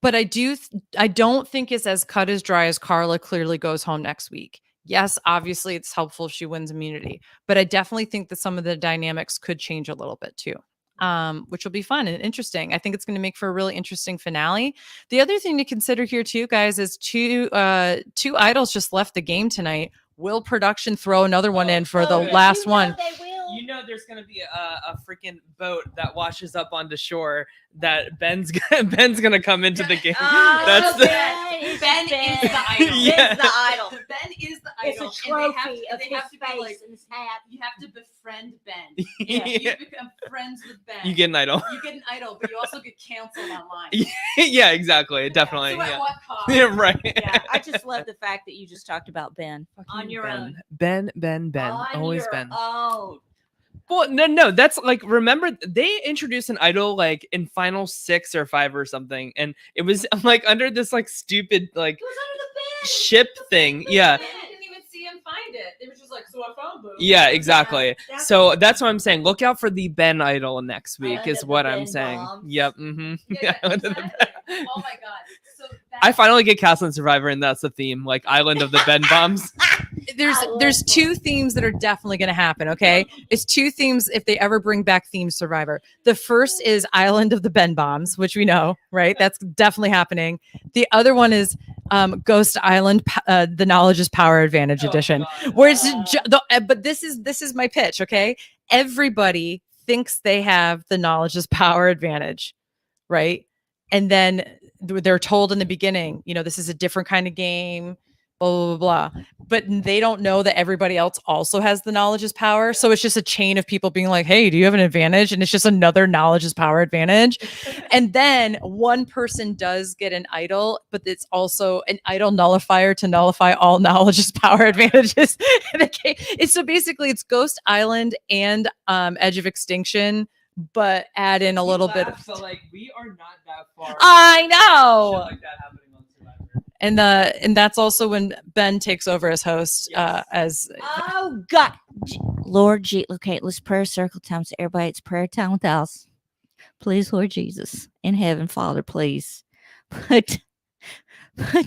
But I don't think it's as cut as dry as Carla clearly goes home next week. Yes, obviously it's helpful if she wins immunity, but I definitely think that some of the dynamics could change a little bit too. Which will be fun and interesting. I think it's going to make for a really interesting finale. The other thing to consider here too, guys, is two idols just left the game tonight. Will production throw another one in for the last one? They will. There's going to be a freaking boat that washes up onto shore that Ben's going to come into the game. That's the Ben is the idol. Yeah. Ben's the idol. Ben is the It's idol. a trophy of they his have to be face like, and his hat. you have to befriend Ben. Yeah. You become friends with Ben. You get an idol. You get an idol, but you also get canceled online. Yeah, exactly. Definitely. So at Yeah. what cost? Yeah, right. Yeah, I just love the fact that you just talked about Ben on your own. Ben. On Always your Ben. own. Well, no, that's like, remember they introduced an idol like in final 6 or 5 or something, and it was like under this like stupid like It was under the bed. ship thing. Yeah. They didn't even see him find it. They were just like, so I found them. Yeah, exactly. That's So that's what I'm saying. Look out for the Ben idol next week Island is of what the I'm Ben saying. bombs. Yep. Mm-hmm. Yeah, Island of the exactly. Ben. Oh my god. So I finally get cast on Survivor, and that's the theme, like Island of the Ben Bombs. there's two themes that are definitely going to happen. Okay, it's two themes if they ever bring back theme Survivor. The first is Island of the Ben Bombs, which we know, right? That's definitely happening. The other one is Ghost Island, the Knowledge is Power Advantage edition, where it's but this is my pitch. Okay, everybody thinks they have the Knowledge is Power advantage, right? And then they're told in the beginning, this is a different kind of game, blah, blah, blah, blah. But they don't know that everybody else also has the knowledge is power. So it's just a chain of people being like, hey, do you have an advantage? And it's just another knowledge is power advantage. And then one person does get an idol, but it's also an idol nullifier to nullify all knowledge is power advantages. So basically it's Ghost Island and Edge of Extinction, but add in a little bit of. But like we are not that far. I know. Shit like that happening on Survivor. And that's also when Ben takes over as host. Yes. As Oh God, Lord G. Okay, let's prayer circle time. So everybody, it's prayer time with us. Please, Lord Jesus in heaven, Father, please put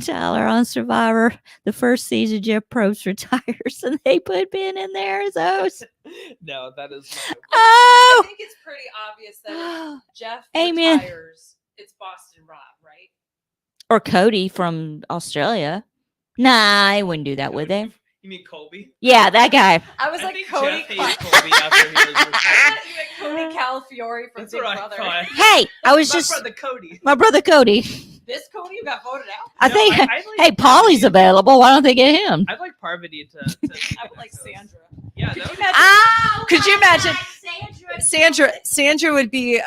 Tyler on Survivor. The first season, Jeff Probst retires, and they put Ben in there as host. No, that is not. I Oh, think it's pretty obvious that if Jeff Amen. retires, it's Boston Rob, right? or Cody from Australia. Nah, they wouldn't do that, would they? You mean Colby? Yeah, that guy. I was I like think Cody. Jeff hates Colby after he was retired. Cody Calafiore from That's Big what I Brother. thought. Hey, I was My just brother Cody. my brother Cody. This Cody got voted out. I No, think. I'd like Hey, Polly's Parvati- available. Why don't they get him? I'd like Parvati to I would like Sandra. Yeah, Could that you would imagine? Oh, Could you imagine? Sandra would be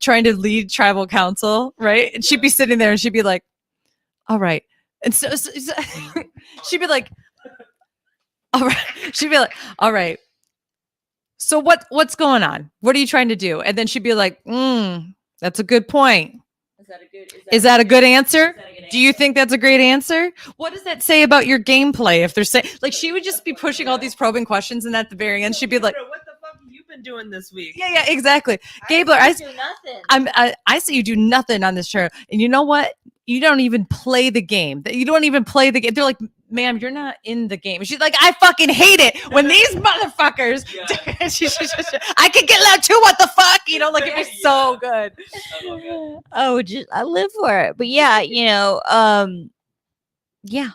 trying to lead tribal council, right? And she'd be sitting there and she'd be like, all right. And so she'd be like, all right. She'd be like, all right. So what's going on? What are you trying to do? And then she'd be like, that's a good point. Is that a good answer? Do you think that's a great answer? What does that say about your gameplay? If they're saying, like, she would just be pushing all these probing questions, and at the very end, she'd be like, what the fuck have you been doing this week? yeah, exactly. Gabler, I see you do nothing on this show. And you know what? You don't even play the game. You don't even play the game. They're like, ma'am, you're not in the game. She's like, I fucking hate it when these motherfuckers. I could get loud too. What the fuck? Like it'd be so good. I love it. Oh, I live for it. But yeah, yeah. Yeah.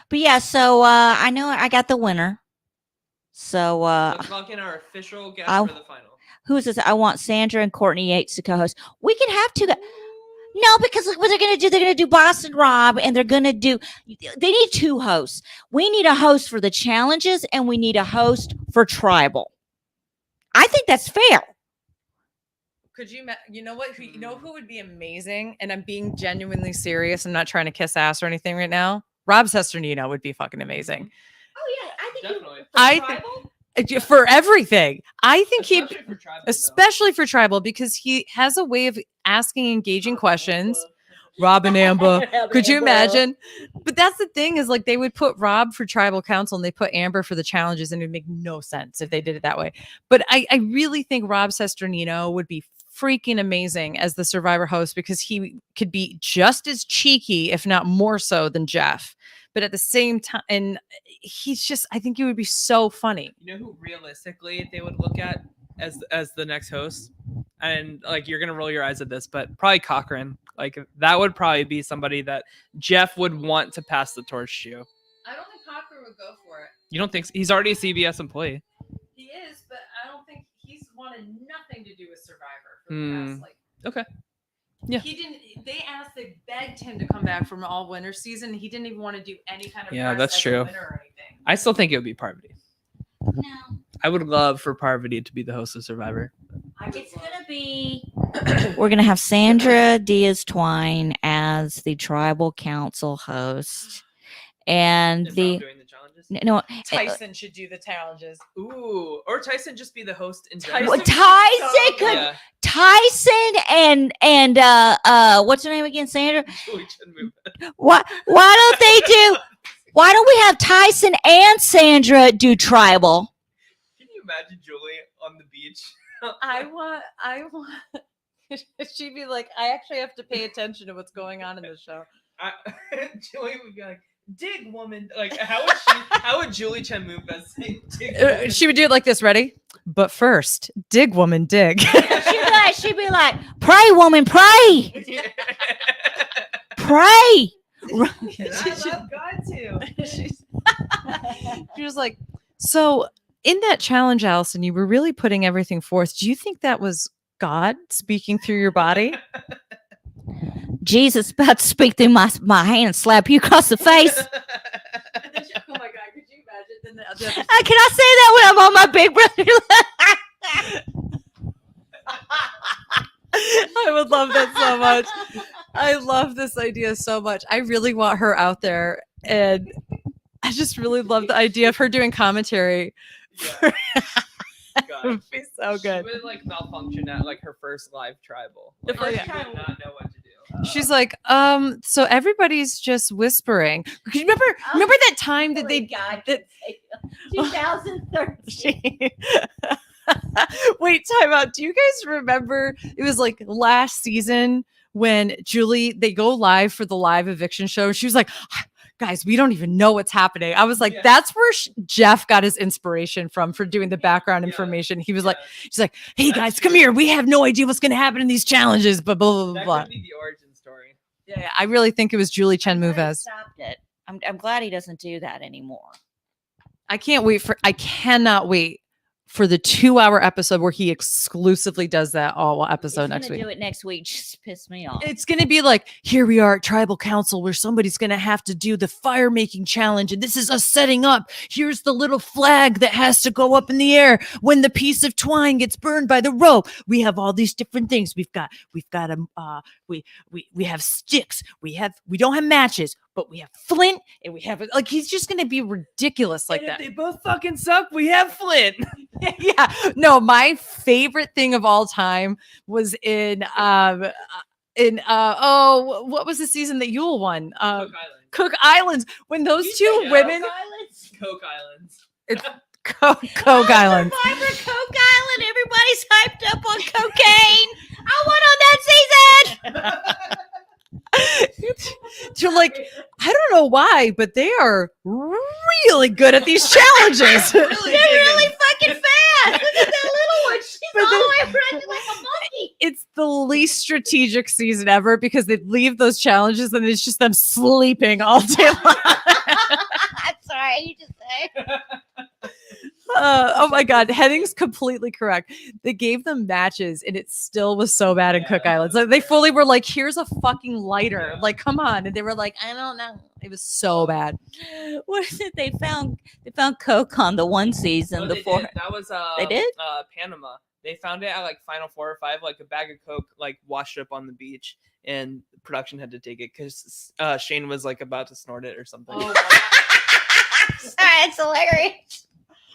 But yeah, so I know I got the winner. So Let's lock in our official guest I- for the final. who is this? I want Sandra and Courtney Yates to co-host. We can have two. No, because look what they're gonna do. They're gonna do Boston Rob, and they're gonna do. They need two hosts. We need a host for the challenges, and we need a host for tribal. I think that's fair. Could you, you know what? Who would be amazing? And I'm being genuinely serious. I'm not trying to kiss ass or anything right now. Rob Sesternino would be fucking amazing. Oh yeah, I think Definitely. For everything. I think Especially for tribal, though. especially for tribal, because he has a way of asking engaging questions. Rob and Amber. Could you imagine? But that's the thing is like they would put Rob for tribal council and they put Amber for the challenges, and it would make no sense if they did it that way. But I really think Rob Sesternino would be freaking amazing as the Survivor host because he could be just as cheeky, if not more so, than Jeff. But at the same time, and he's just, I think he would be so funny. You know who realistically they would look at as the next host? And like you're gonna roll your eyes at this, but probably Cochran. Like that would probably be somebody that Jeff would want to pass the torch to. I don't think Cochran would go for it. You don't think so? He's already a CBS employee? He is, but I don't think he's wanted nothing to do with Survivor for the past, Okay. Yeah. He didn't. They begged him to come back from all winter season. He didn't even want to do any kind of press that's as a true. winner or anything. I still think it would be Parvati. No. I would love for Parvati to be the host of Survivor. It's gonna be. We're gonna have Sandra Diaz Twine as the tribal council host, and Is the Rob doing the challenges? no Tyson should do the challenges. Ooh, or Tyson just be the host in Tyson general. Tyson could Yeah. Tyson and what's her name again, Sandra? We should move. Why don't they do? Why don't we have Tyson and Sandra do tribal? Can you imagine Julie on the beach? I want. She'd be like, I actually have to pay attention to what's going on in the show. Julie would be like, dig woman. Like, how would Julie Chen move that say dig woman? She would do it like this. Ready? But first, dig, woman, dig. She'd be like, pray, woman, pray, pray. I love God too. She was like, so in that challenge, Allison, you were really putting everything forth. Do you think that was God speaking through your body? Jesus about to speak through my hand and slap you across the face. Oh my God, could you imagine? Can I say that when I'm on my Big Brother? I would love that so much. I love this idea so much. I really want her out there, and I just really love the idea of her doing commentary. Yeah. It would be so good. She would like malfunction at like her first live tribal. Like, Oh, she yeah. would not know what to do. She's like, so everybody's just whispering. Remember that time that they God, that 2013. Wait, time out. Do you guys remember it was like last season when they go live for the live eviction show? She was like, guys, we don't even know what's happening. I was like, Yeah. that's where Jeff got his inspiration from for doing the background information. He was like, she's like, hey guys, come here. We have no idea what's going to happen in these challenges, but blah, blah, blah, That blah. could be the origin story. Yeah, I really think it was Julie Chen Mouvez. Stopped it. I'm glad he doesn't do that anymore. I cannot wait for the 2-hour episode where he exclusively does that all episode next week. Do it next week. Just piss me off. It's going to be like, here we are at tribal council where somebody's going to have to do the fire making challenge. And this is us setting up. Here's the little flag that has to go up in the air when the piece of twine gets burned by the rope. We have all these different things. We have sticks. We don't have matches, but we have flint, and we have like, he's just going to be ridiculous like And that. if they both fucking suck, we have Flint. Yeah, no, my favorite thing of all time was in what was the season that Yule won? Cook Island. Cook Islands, when those two women Coke Islands. it's Coke Islands. Survivor Coke Island. Everybody's hyped up on cocaine. I won on that season. You're like, I don't know why, but they are really good at these challenges. They're really fucking fast. Look at that little one. She's But all then- the way running like a monkey. It's the least strategic season ever because they leave those challenges and it's just them sleeping all day long. I'm sorry. You just say. Oh my God, Heading's completely correct. They gave them matches and it still was so bad in Cook Islands. Like, they fully were like, here's a fucking lighter. Like, come on. And they were like, I don't know. It was so bad. What is it? They found Coke on the one season. No, The they four. did. That was They did? Panama. They found it at like Final 4 or 5, like a bag of Coke, like washed up on the beach, and production had to take it because Shane was like about to snort it or something. It's hilarious.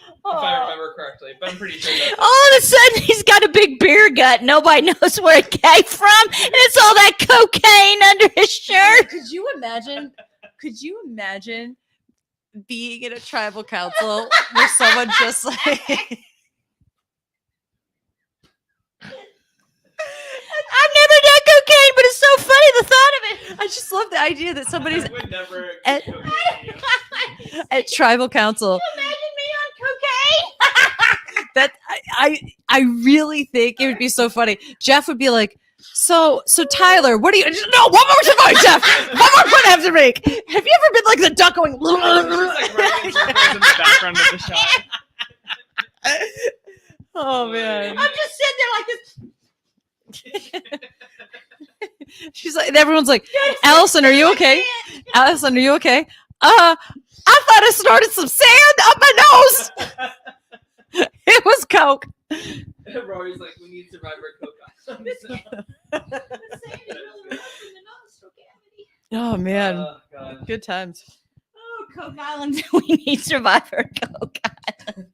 If I remember correctly, but I'm pretty sure that's All of a sudden, he's got a big beer gut. Nobody knows where it came from, and it's all that cocaine under his shirt. Could you imagine being in a tribal council where someone just like I've never done cocaine, but it's so funny the thought of it. I just love the idea that somebody's I would never at- cook it to you. at tribal council. Imagine me on cocaine. That I really think it would be so funny. Jeff would be like, so Tyler, what do you? No, one more to go, Jeff. One more point I have to make. Have you ever been like the duck going? Just like running in circles in the background of the shot. Oh man. I'm just sitting there like this. She's like, and everyone's like, Allison, are you okay? Allison, are you okay? I thought I snorted some sand up my nose. It was Coke. Rory's like, we need Survivor Coke Islands. Oh man, Oh, God. good times. Oh, Coke Island. We need Survivor Coke Island.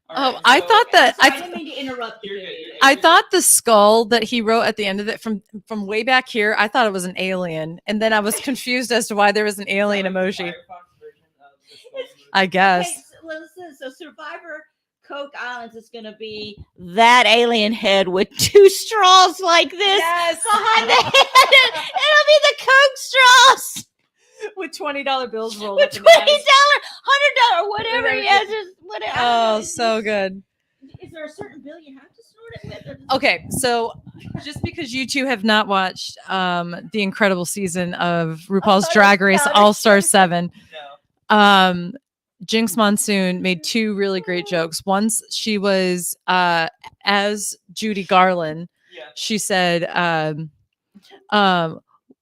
All Oh, I thought that I didn't mean to interrupt you. You're good, you're good. I thought the skull that he wrote at the end of it from way back here, I thought it was an alien, and then I was confused as to why there was an alien emoji. Firefox version of the skull. I guess. Okay, so listen. So Survivor Coke Islands is going to be that alien head with 2 straws like this Yes. behind the head. It'll be the Coke straws With $20 bills rolled with up $20, in the eyes. $100, whatever he has. Whatever. I don't know. Oh, so good. Is there a certain bill you have to snort it with? Okay, so just because you two have not watched the incredible season of RuPaul's Drag Race All Star 7, Jinx Monsoon made 2 really great jokes. Once she was as Judy Garland, she said,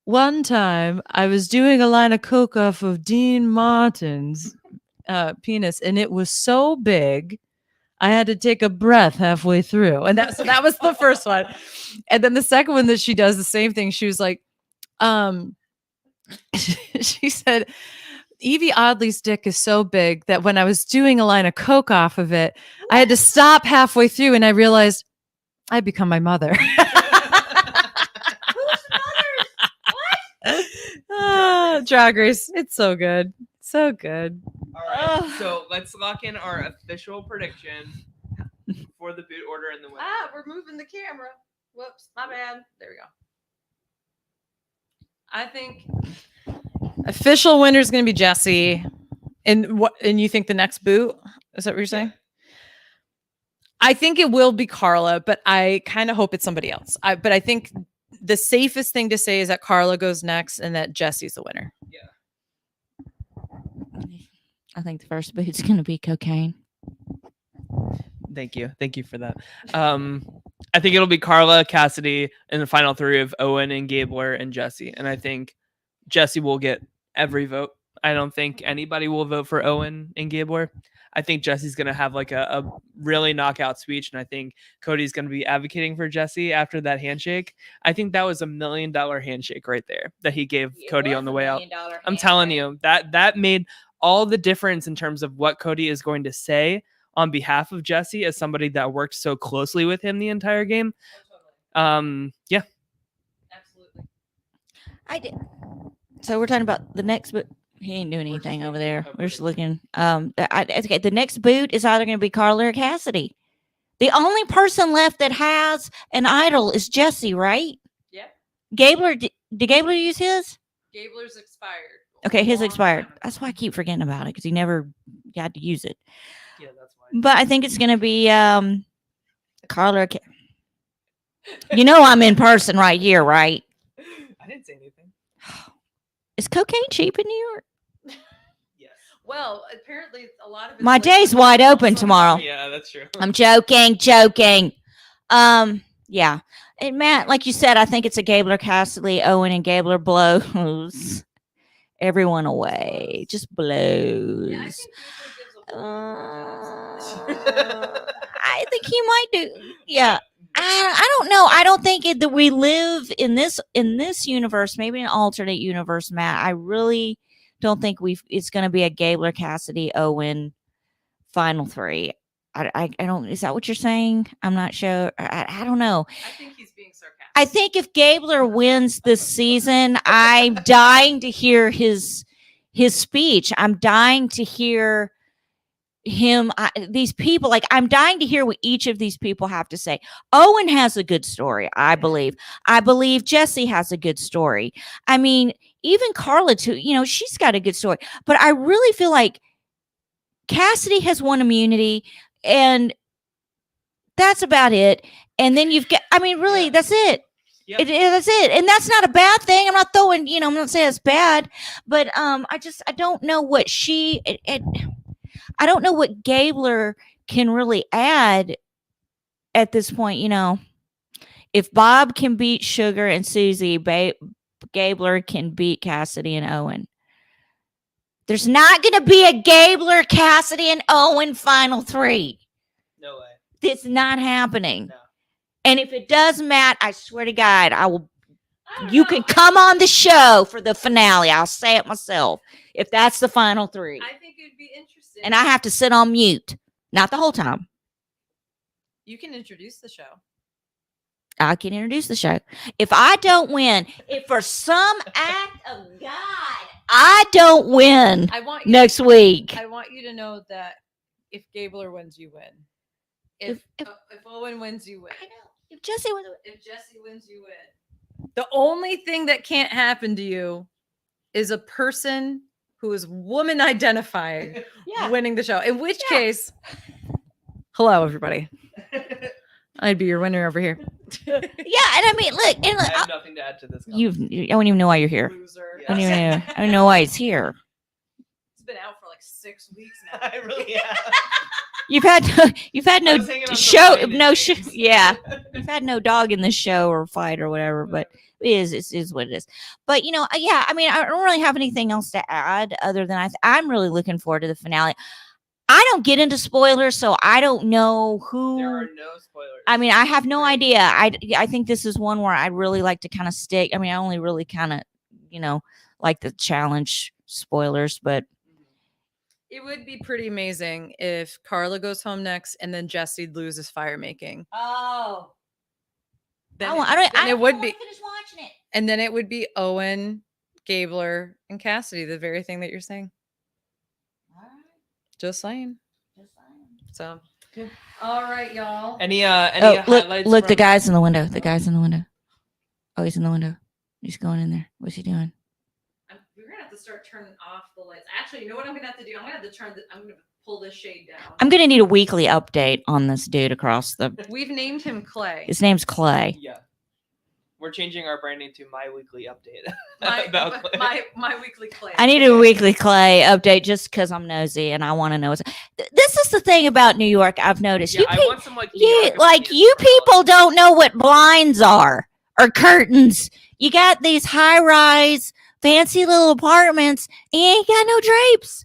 one time I was doing a line of coke off of Dean Martin's penis, and it was so big I had to take a breath halfway through. And that was the first one. And then the second one that she does the same thing. She was like, she said, Evie Oddly's dick is so big that when I was doing a line of coke off of it, I had to stop halfway through and I realized I'd become my mother. Drag Race. It's so good. So good. All right. So let's lock in our official prediction for the boot order and the winner. We're moving the camera. Whoops, my bad. There we go. I think official winner is going to be Jessie. And you think the next boot? Is that what you're saying? Yeah. I think it will be Carla, but I kind of hope it's somebody else. But I think the safest thing to say is that Carla goes next and that Jessie's the winner. Yeah. I think the first boot's going to be cocaine. Thank you for that. I think it'll be Carla, Cassidy, and the final 3 of Owen and Gabler and Jessie. And I think Jessie will get every vote. I don't think anybody will vote for Owen and Gabler. I think Jessie's going to have like a really knockout speech. And I think Cody's going to be advocating for Jessie after that handshake. I think that was $1 million handshake right there that he gave Cody on the way out. I'm telling you that made all the difference in terms of what Cody is going to say on behalf of Jessie as somebody that worked so closely with him the entire game. Yeah. Absolutely. I did. So we're talking about the next boot. He ain't doing anything over there. We're just looking. Okay, the next boot is either going to be Carla or Cassidy. The only person left that has an idol is Jessie, right? Yeah. Gabler, did Gabler use his? Gabler's expired. Okay, his expired. That's why I keep forgetting about it because he never got to use it. Yeah, that's why. But I think it's going to be Carla or You know I'm in person right here, right? I didn't say anything. Is cocaine cheap in New York? Yes. Well, apparently a lot of My day's wide open tomorrow. Yeah, that's true. I'm joking. Yeah. And Matt, like you said, I think it's a Gabler Cassidy, Owen and Gabler blows everyone away. Just blows. Yeah, I think he might do. Yeah. I don't know. I don't think that we live in this universe, maybe an alternate universe, Matt. I really don't think it's going to be a Gabler, Cassidy, Owen final 3. I don't. Is that what you're saying? I'm not sure. I don't know. I think he's being sarcastic. I think if Gabler wins this season, I'm dying to hear his speech. I'm dying to hear him. These people, like, I'm dying to hear what each of these people have to say. Owen has a good story, I believe. I believe Jessie has a good story. I mean, even Carla too. She's got a good story. But I really feel like Cassidy has won immunity. And that's about it. And then you've got, really, that's it. Yep. That's it. And that's not a bad thing. I'm not throwing, I'm not saying it's bad, but I don't know what I don't know what Gabler can really add at this point. If Bob can beat Sugar and Susie, Gabler can beat Cassidy and Owen. There's not going to be a Gabler, Cassidy, and Owen final 3. No way. It's not happening. No. And if it does, Matt, I swear to God, I will. You can come on the show for the finale. I'll say it myself. If that's the final 3. I think it'd be interesting. And I have to sit on mute. Not the whole time. You can introduce the show. I can introduce the show. If I don't win, if for some act of God, I don't win next week. I want you to know that if Gabler wins, you win. If Owen wins, you win. I know. If Jesse was, If Jesse wins, you win. The only thing that can't happen to you is a person who is woman identifying yeah, winning the show. In which Yeah. case, hello everybody. I'd be your winner over here. yeah. And I mean, look, and I look, have nothing to add to this. I don't even know why you're here. Loser. I don't even know. I don't know why it's here. It's been out for like 6 weeks now. I really have. You've had I no was hanging on some show, Brandon no names. yeah. You've had no dog in the show or fight or whatever, but it is what it is. But yeah, I mean, I don't really have anything else to add other than I'm really looking forward to the finale. I don't get into spoilers, so I don't know who. There are no spoilers. I mean, I have no Great. idea. I think this is one where I really like to kind of stick. I mean, I only really kind of like the challenge spoilers, but It would be pretty amazing if Carla goes home next and then Jesse loses fire making. oh, Then it would be, finish watching it. and then it would be Owen, Gabler, and Cassidy. The very thing that you're saying. All right, Just saying. just saying. So, Good. all right, y'all. Any Oh, highlights? look, the from- guy's in the window. The guy's in the window. Oh, he's in the window. He's going in there. What's he doing? We're gonna have to start turning off the lights. Actually, you know what I'm gonna have to do? I'm gonna have to I'm gonna pull this shade down. I'm gonna need a weekly update on this dude across the. We've named him Clay. His name's Clay. Yeah. We're changing our branding to My Weekly Update. My, Clay. my weekly Clay. I need a weekly Clay update just because I'm nosy and I want to know. This is the thing about New York. I've noticed. Yeah, You I pe- want some like New York opinions you from all people of us. don't know what blinds are or curtains. You got these high rise, fancy little apartments, and you ain't got no drapes.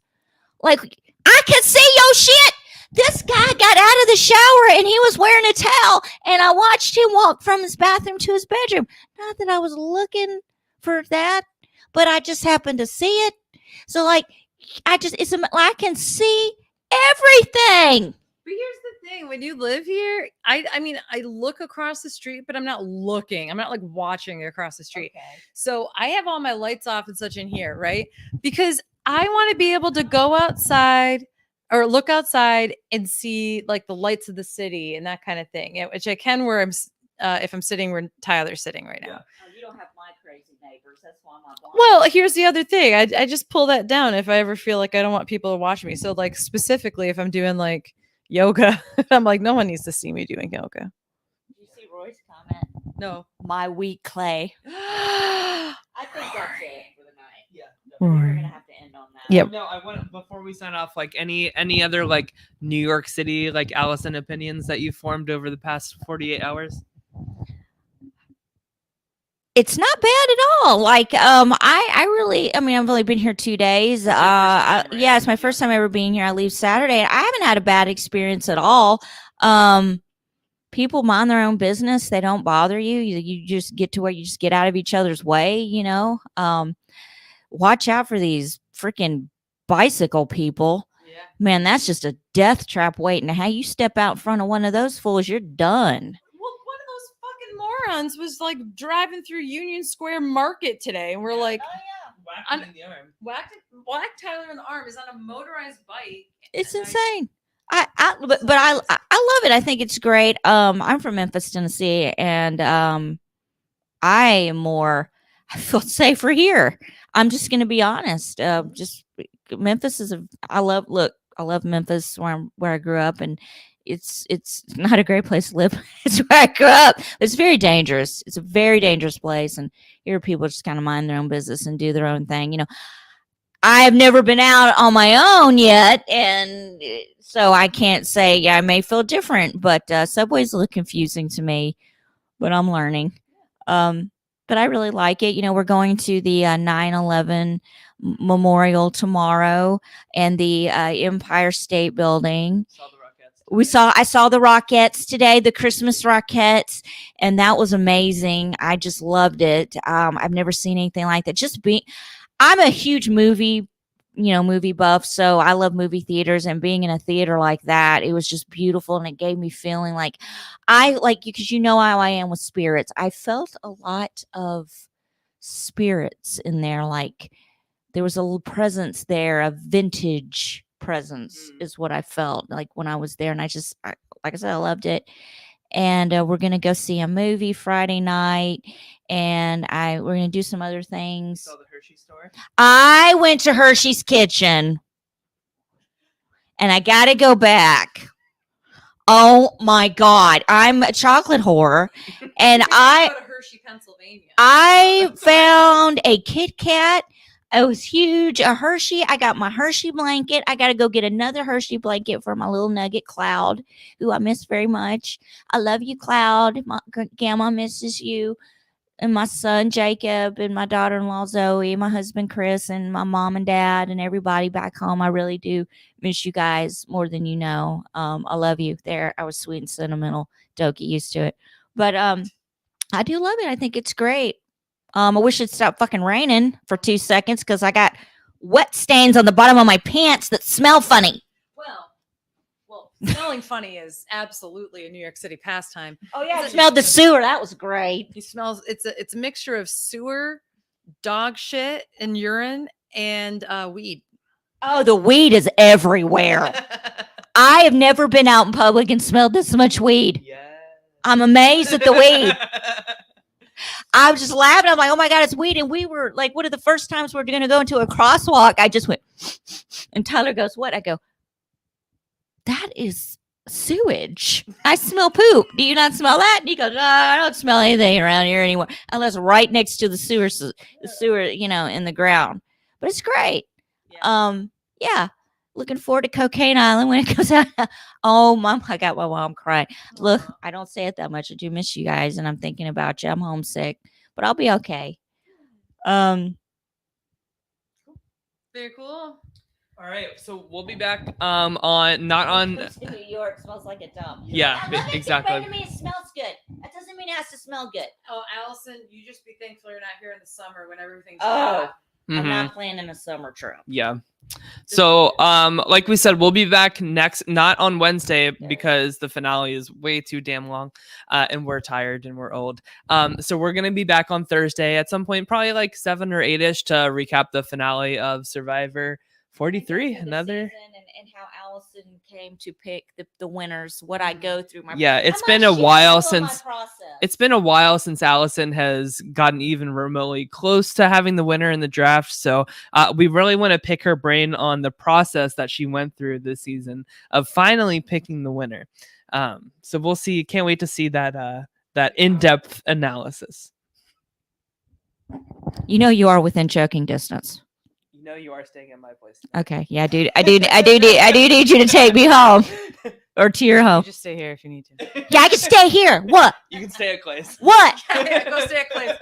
Like I can see your shit. This guy got out of the shower and he was wearing a towel, and I watched him walk from his bathroom to his bedroom. Not that I was looking for that, but I just happened to see it. So I can see everything. But here's the thing: when you live here, I mean, I look across the street, but I'm not looking. I'm not like watching across the street. So I have all my lights off and such in here, right? Because I want to be able to go outside or look outside and see like the lights of the city and that kind of thing, which I can where if I'm sitting where Tyler's sitting right now. Yeah. Oh, you don't have my crazy neighbors. That's why I'm not blind. Well, here's the other thing. I just pull that down if I ever feel like I don't want people to watch me. So like specifically if I'm doing like yoga, I'm like, no one needs to see me doing yoga. Did you see Roy's comment? No. My weak Clay. I I think that's it for the night. Yeah. We're gonna have to end on that. Yep. No, I want before we sign off, like any other like New York City like Allison opinions that you formed over the past 48 hours. It's not bad at all. Like, I mean, I've only been here 2 days. your first time, right? Yeah, it's my first time ever being here. I leave Saturday. I haven't had a bad experience at all. People mind their own business. They don't bother you. You just get to where you just get out of each other's way, watch out for these freaking bicycle people. Yeah. Man, that's just a death trap waiting to have you step out in front of one of those fools, you're done. Well, one of those fucking morons was like driving through Union Square Market today, and we're like, Whacked I'm- him in the arm. whacked Tyler in the arm. Is on a motorized bike. It's And insane. But I love it. I think it's great. I'm from Memphis, Tennessee, and I feel safer here. I'm just gonna be honest. Just Memphis is I love Memphis where I grew up, and it's not a great place to live. It's where I grew up. It's very dangerous. It's a very dangerous place, and here people just kind of mind their own business and do their own thing. I've never been out on my own yet, and so I can't say. Yeah, I may feel different, but subways look confusing to me. But I'm learning. But I really like it. We're going to the 9/11 memorial tomorrow, and the Empire State Building. Saw the Rockettes. I saw the Rockettes today, the Christmas Rockettes, and that was amazing. I just loved it. I've never seen anything like that. I'm a huge movie buff, so I love movie theaters, and being in a theater like that, it was just beautiful, and it gave me feeling like because you know how I am with spirits. I felt a lot of spirits in there, like there was a little presence there of vintage presence Mm. is what I felt like when I was there, and like I said, I loved it. And we're gonna go see a movie Friday night, and we're gonna do some other things. Saw the Hershey store. I went to Hershey's Kitchen, and I got to go back. Oh my God, I'm a chocolate whore, and Go to Hershey, Pennsylvania. I found a Kit Kat. It was huge. A Hershey. I got my Hershey blanket. I got to go get another Hershey blanket for my little nugget, Cloud, who I miss very much. I love you, Cloud. My grandma misses you. And my son, Jacob, and my daughter-in-law, Zoe, my husband, Chris, and my mom and dad, and everybody back home. I really do miss you guys more than you know. I love you. There, I was sweet and sentimental. Don't get used to it. But I do love it. I think it's great. I wish it'd stop fucking raining for 2 seconds because I got wet stains on the bottom of my pants that smell funny. Well, smelling funny is absolutely a New York City pastime. Oh yeah, I smelled the sewer. That was great. He smells. It's a mixture of sewer, dog shit, and urine, and weed. Oh, the weed is everywhere. I have never been out in public and smelled this much weed. Yeah. I'm amazed at the weed. I was just laughing. I'm like, oh my God, it's weed. And we were like, one of the first times we're going to go into a crosswalk, I just went, and Tyler goes, what? I go, that is sewage. I smell poop. Do you not smell that? And he goes, I don't smell anything around here anymore. Unless right next to the sewer, in the ground. But it's great. Yeah. Looking forward to Cocaine Island when it comes out. Oh, Mom, I got my mom crying. Look, I don't say it that much. I do miss you guys, and I'm thinking about you. I'm homesick, but I'll be okay. Very cool. All right, so we'll be back on not on. New York smells like a dump. Yeah, exactly. Doesn't mean it smells good. That doesn't mean it has to smell good. Oh, Allison, you just be thankful you're not here in the summer when everything's Oh, Mhm. I'm not planning a summer trip. Yeah. So, like we said, we'll be back not on Wednesday because the finale is way too damn long, and we're tired and we're old. So we're gonna be back on Thursday at some point, probably like 7 or 8ish, to recap the finale of Survivor 43. Another. And how Allison came to pick the winners. What I go through. It's been a while since. It's been a while since Allison has gotten even remotely close to having the winner in the draft. So we really want to pick her brain on the process that she went through this season of finally picking the winner. So we'll see. Can't wait to see that in-depth analysis. You are within choking distance. You are staying at my place. Okay. Yeah, dude. I do need you to take me home or to your home. You just stay here if you need to. Yeah, I can stay here. What? You can stay at Clay's. What? Go stay at Clay's.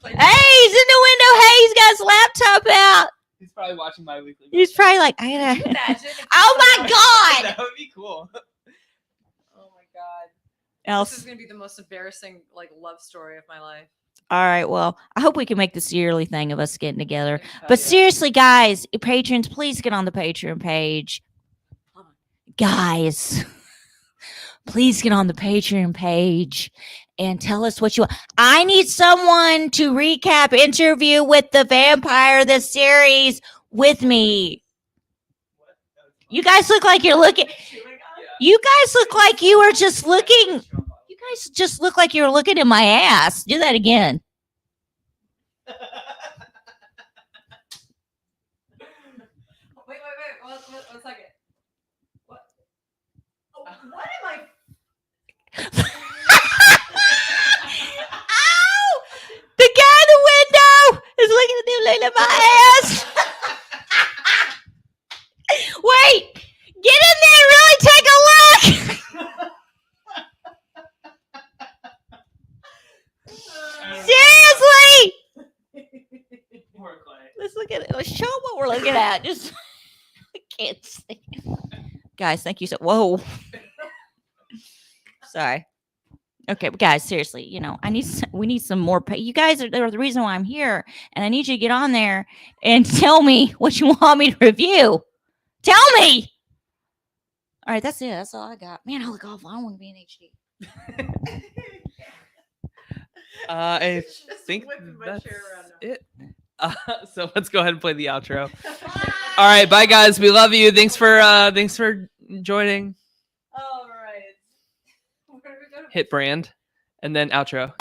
Hey, he's in the window. Hey, he's got his laptop out. He's probably watching my weekly. He's probably like, I gotta. Imagine. Oh my God. That would be cool. Oh my God. Else. This is gonna be the most embarrassing love story of my life. All right. Well, I hope we can make this yearly thing of us getting together. But seriously, guys, patrons, please get on the Patreon page. Guys, please get on the Patreon page and tell us what you want. I need someone to recap Interview with the Vampire, the series, with me. You guys look like you're looking. You guys look like you are just looking. You guys just look like you were looking at my ass. Do that again. Wait. One second. What? Oh, what am I? Ow! The guy in the window is looking at my ass. Wait! Get in there and really take a look! Seriously! Let's look at it. Let's show what we're looking at. Just I can't see. Guys, thank you so. Whoa. Sorry. Okay, but guys, seriously, we need some more. You guys are the reason why I'm here, and I need you to get on there and tell me what you want me to review. Tell me. All right, that's it. That's all I got. Man, I look awful. I don't want to be in HD. I think that's it. So let's go ahead and play the outro. All right, bye guys. We love you. Thanks for joining. All right. Where do we go? Hit brand and then outro.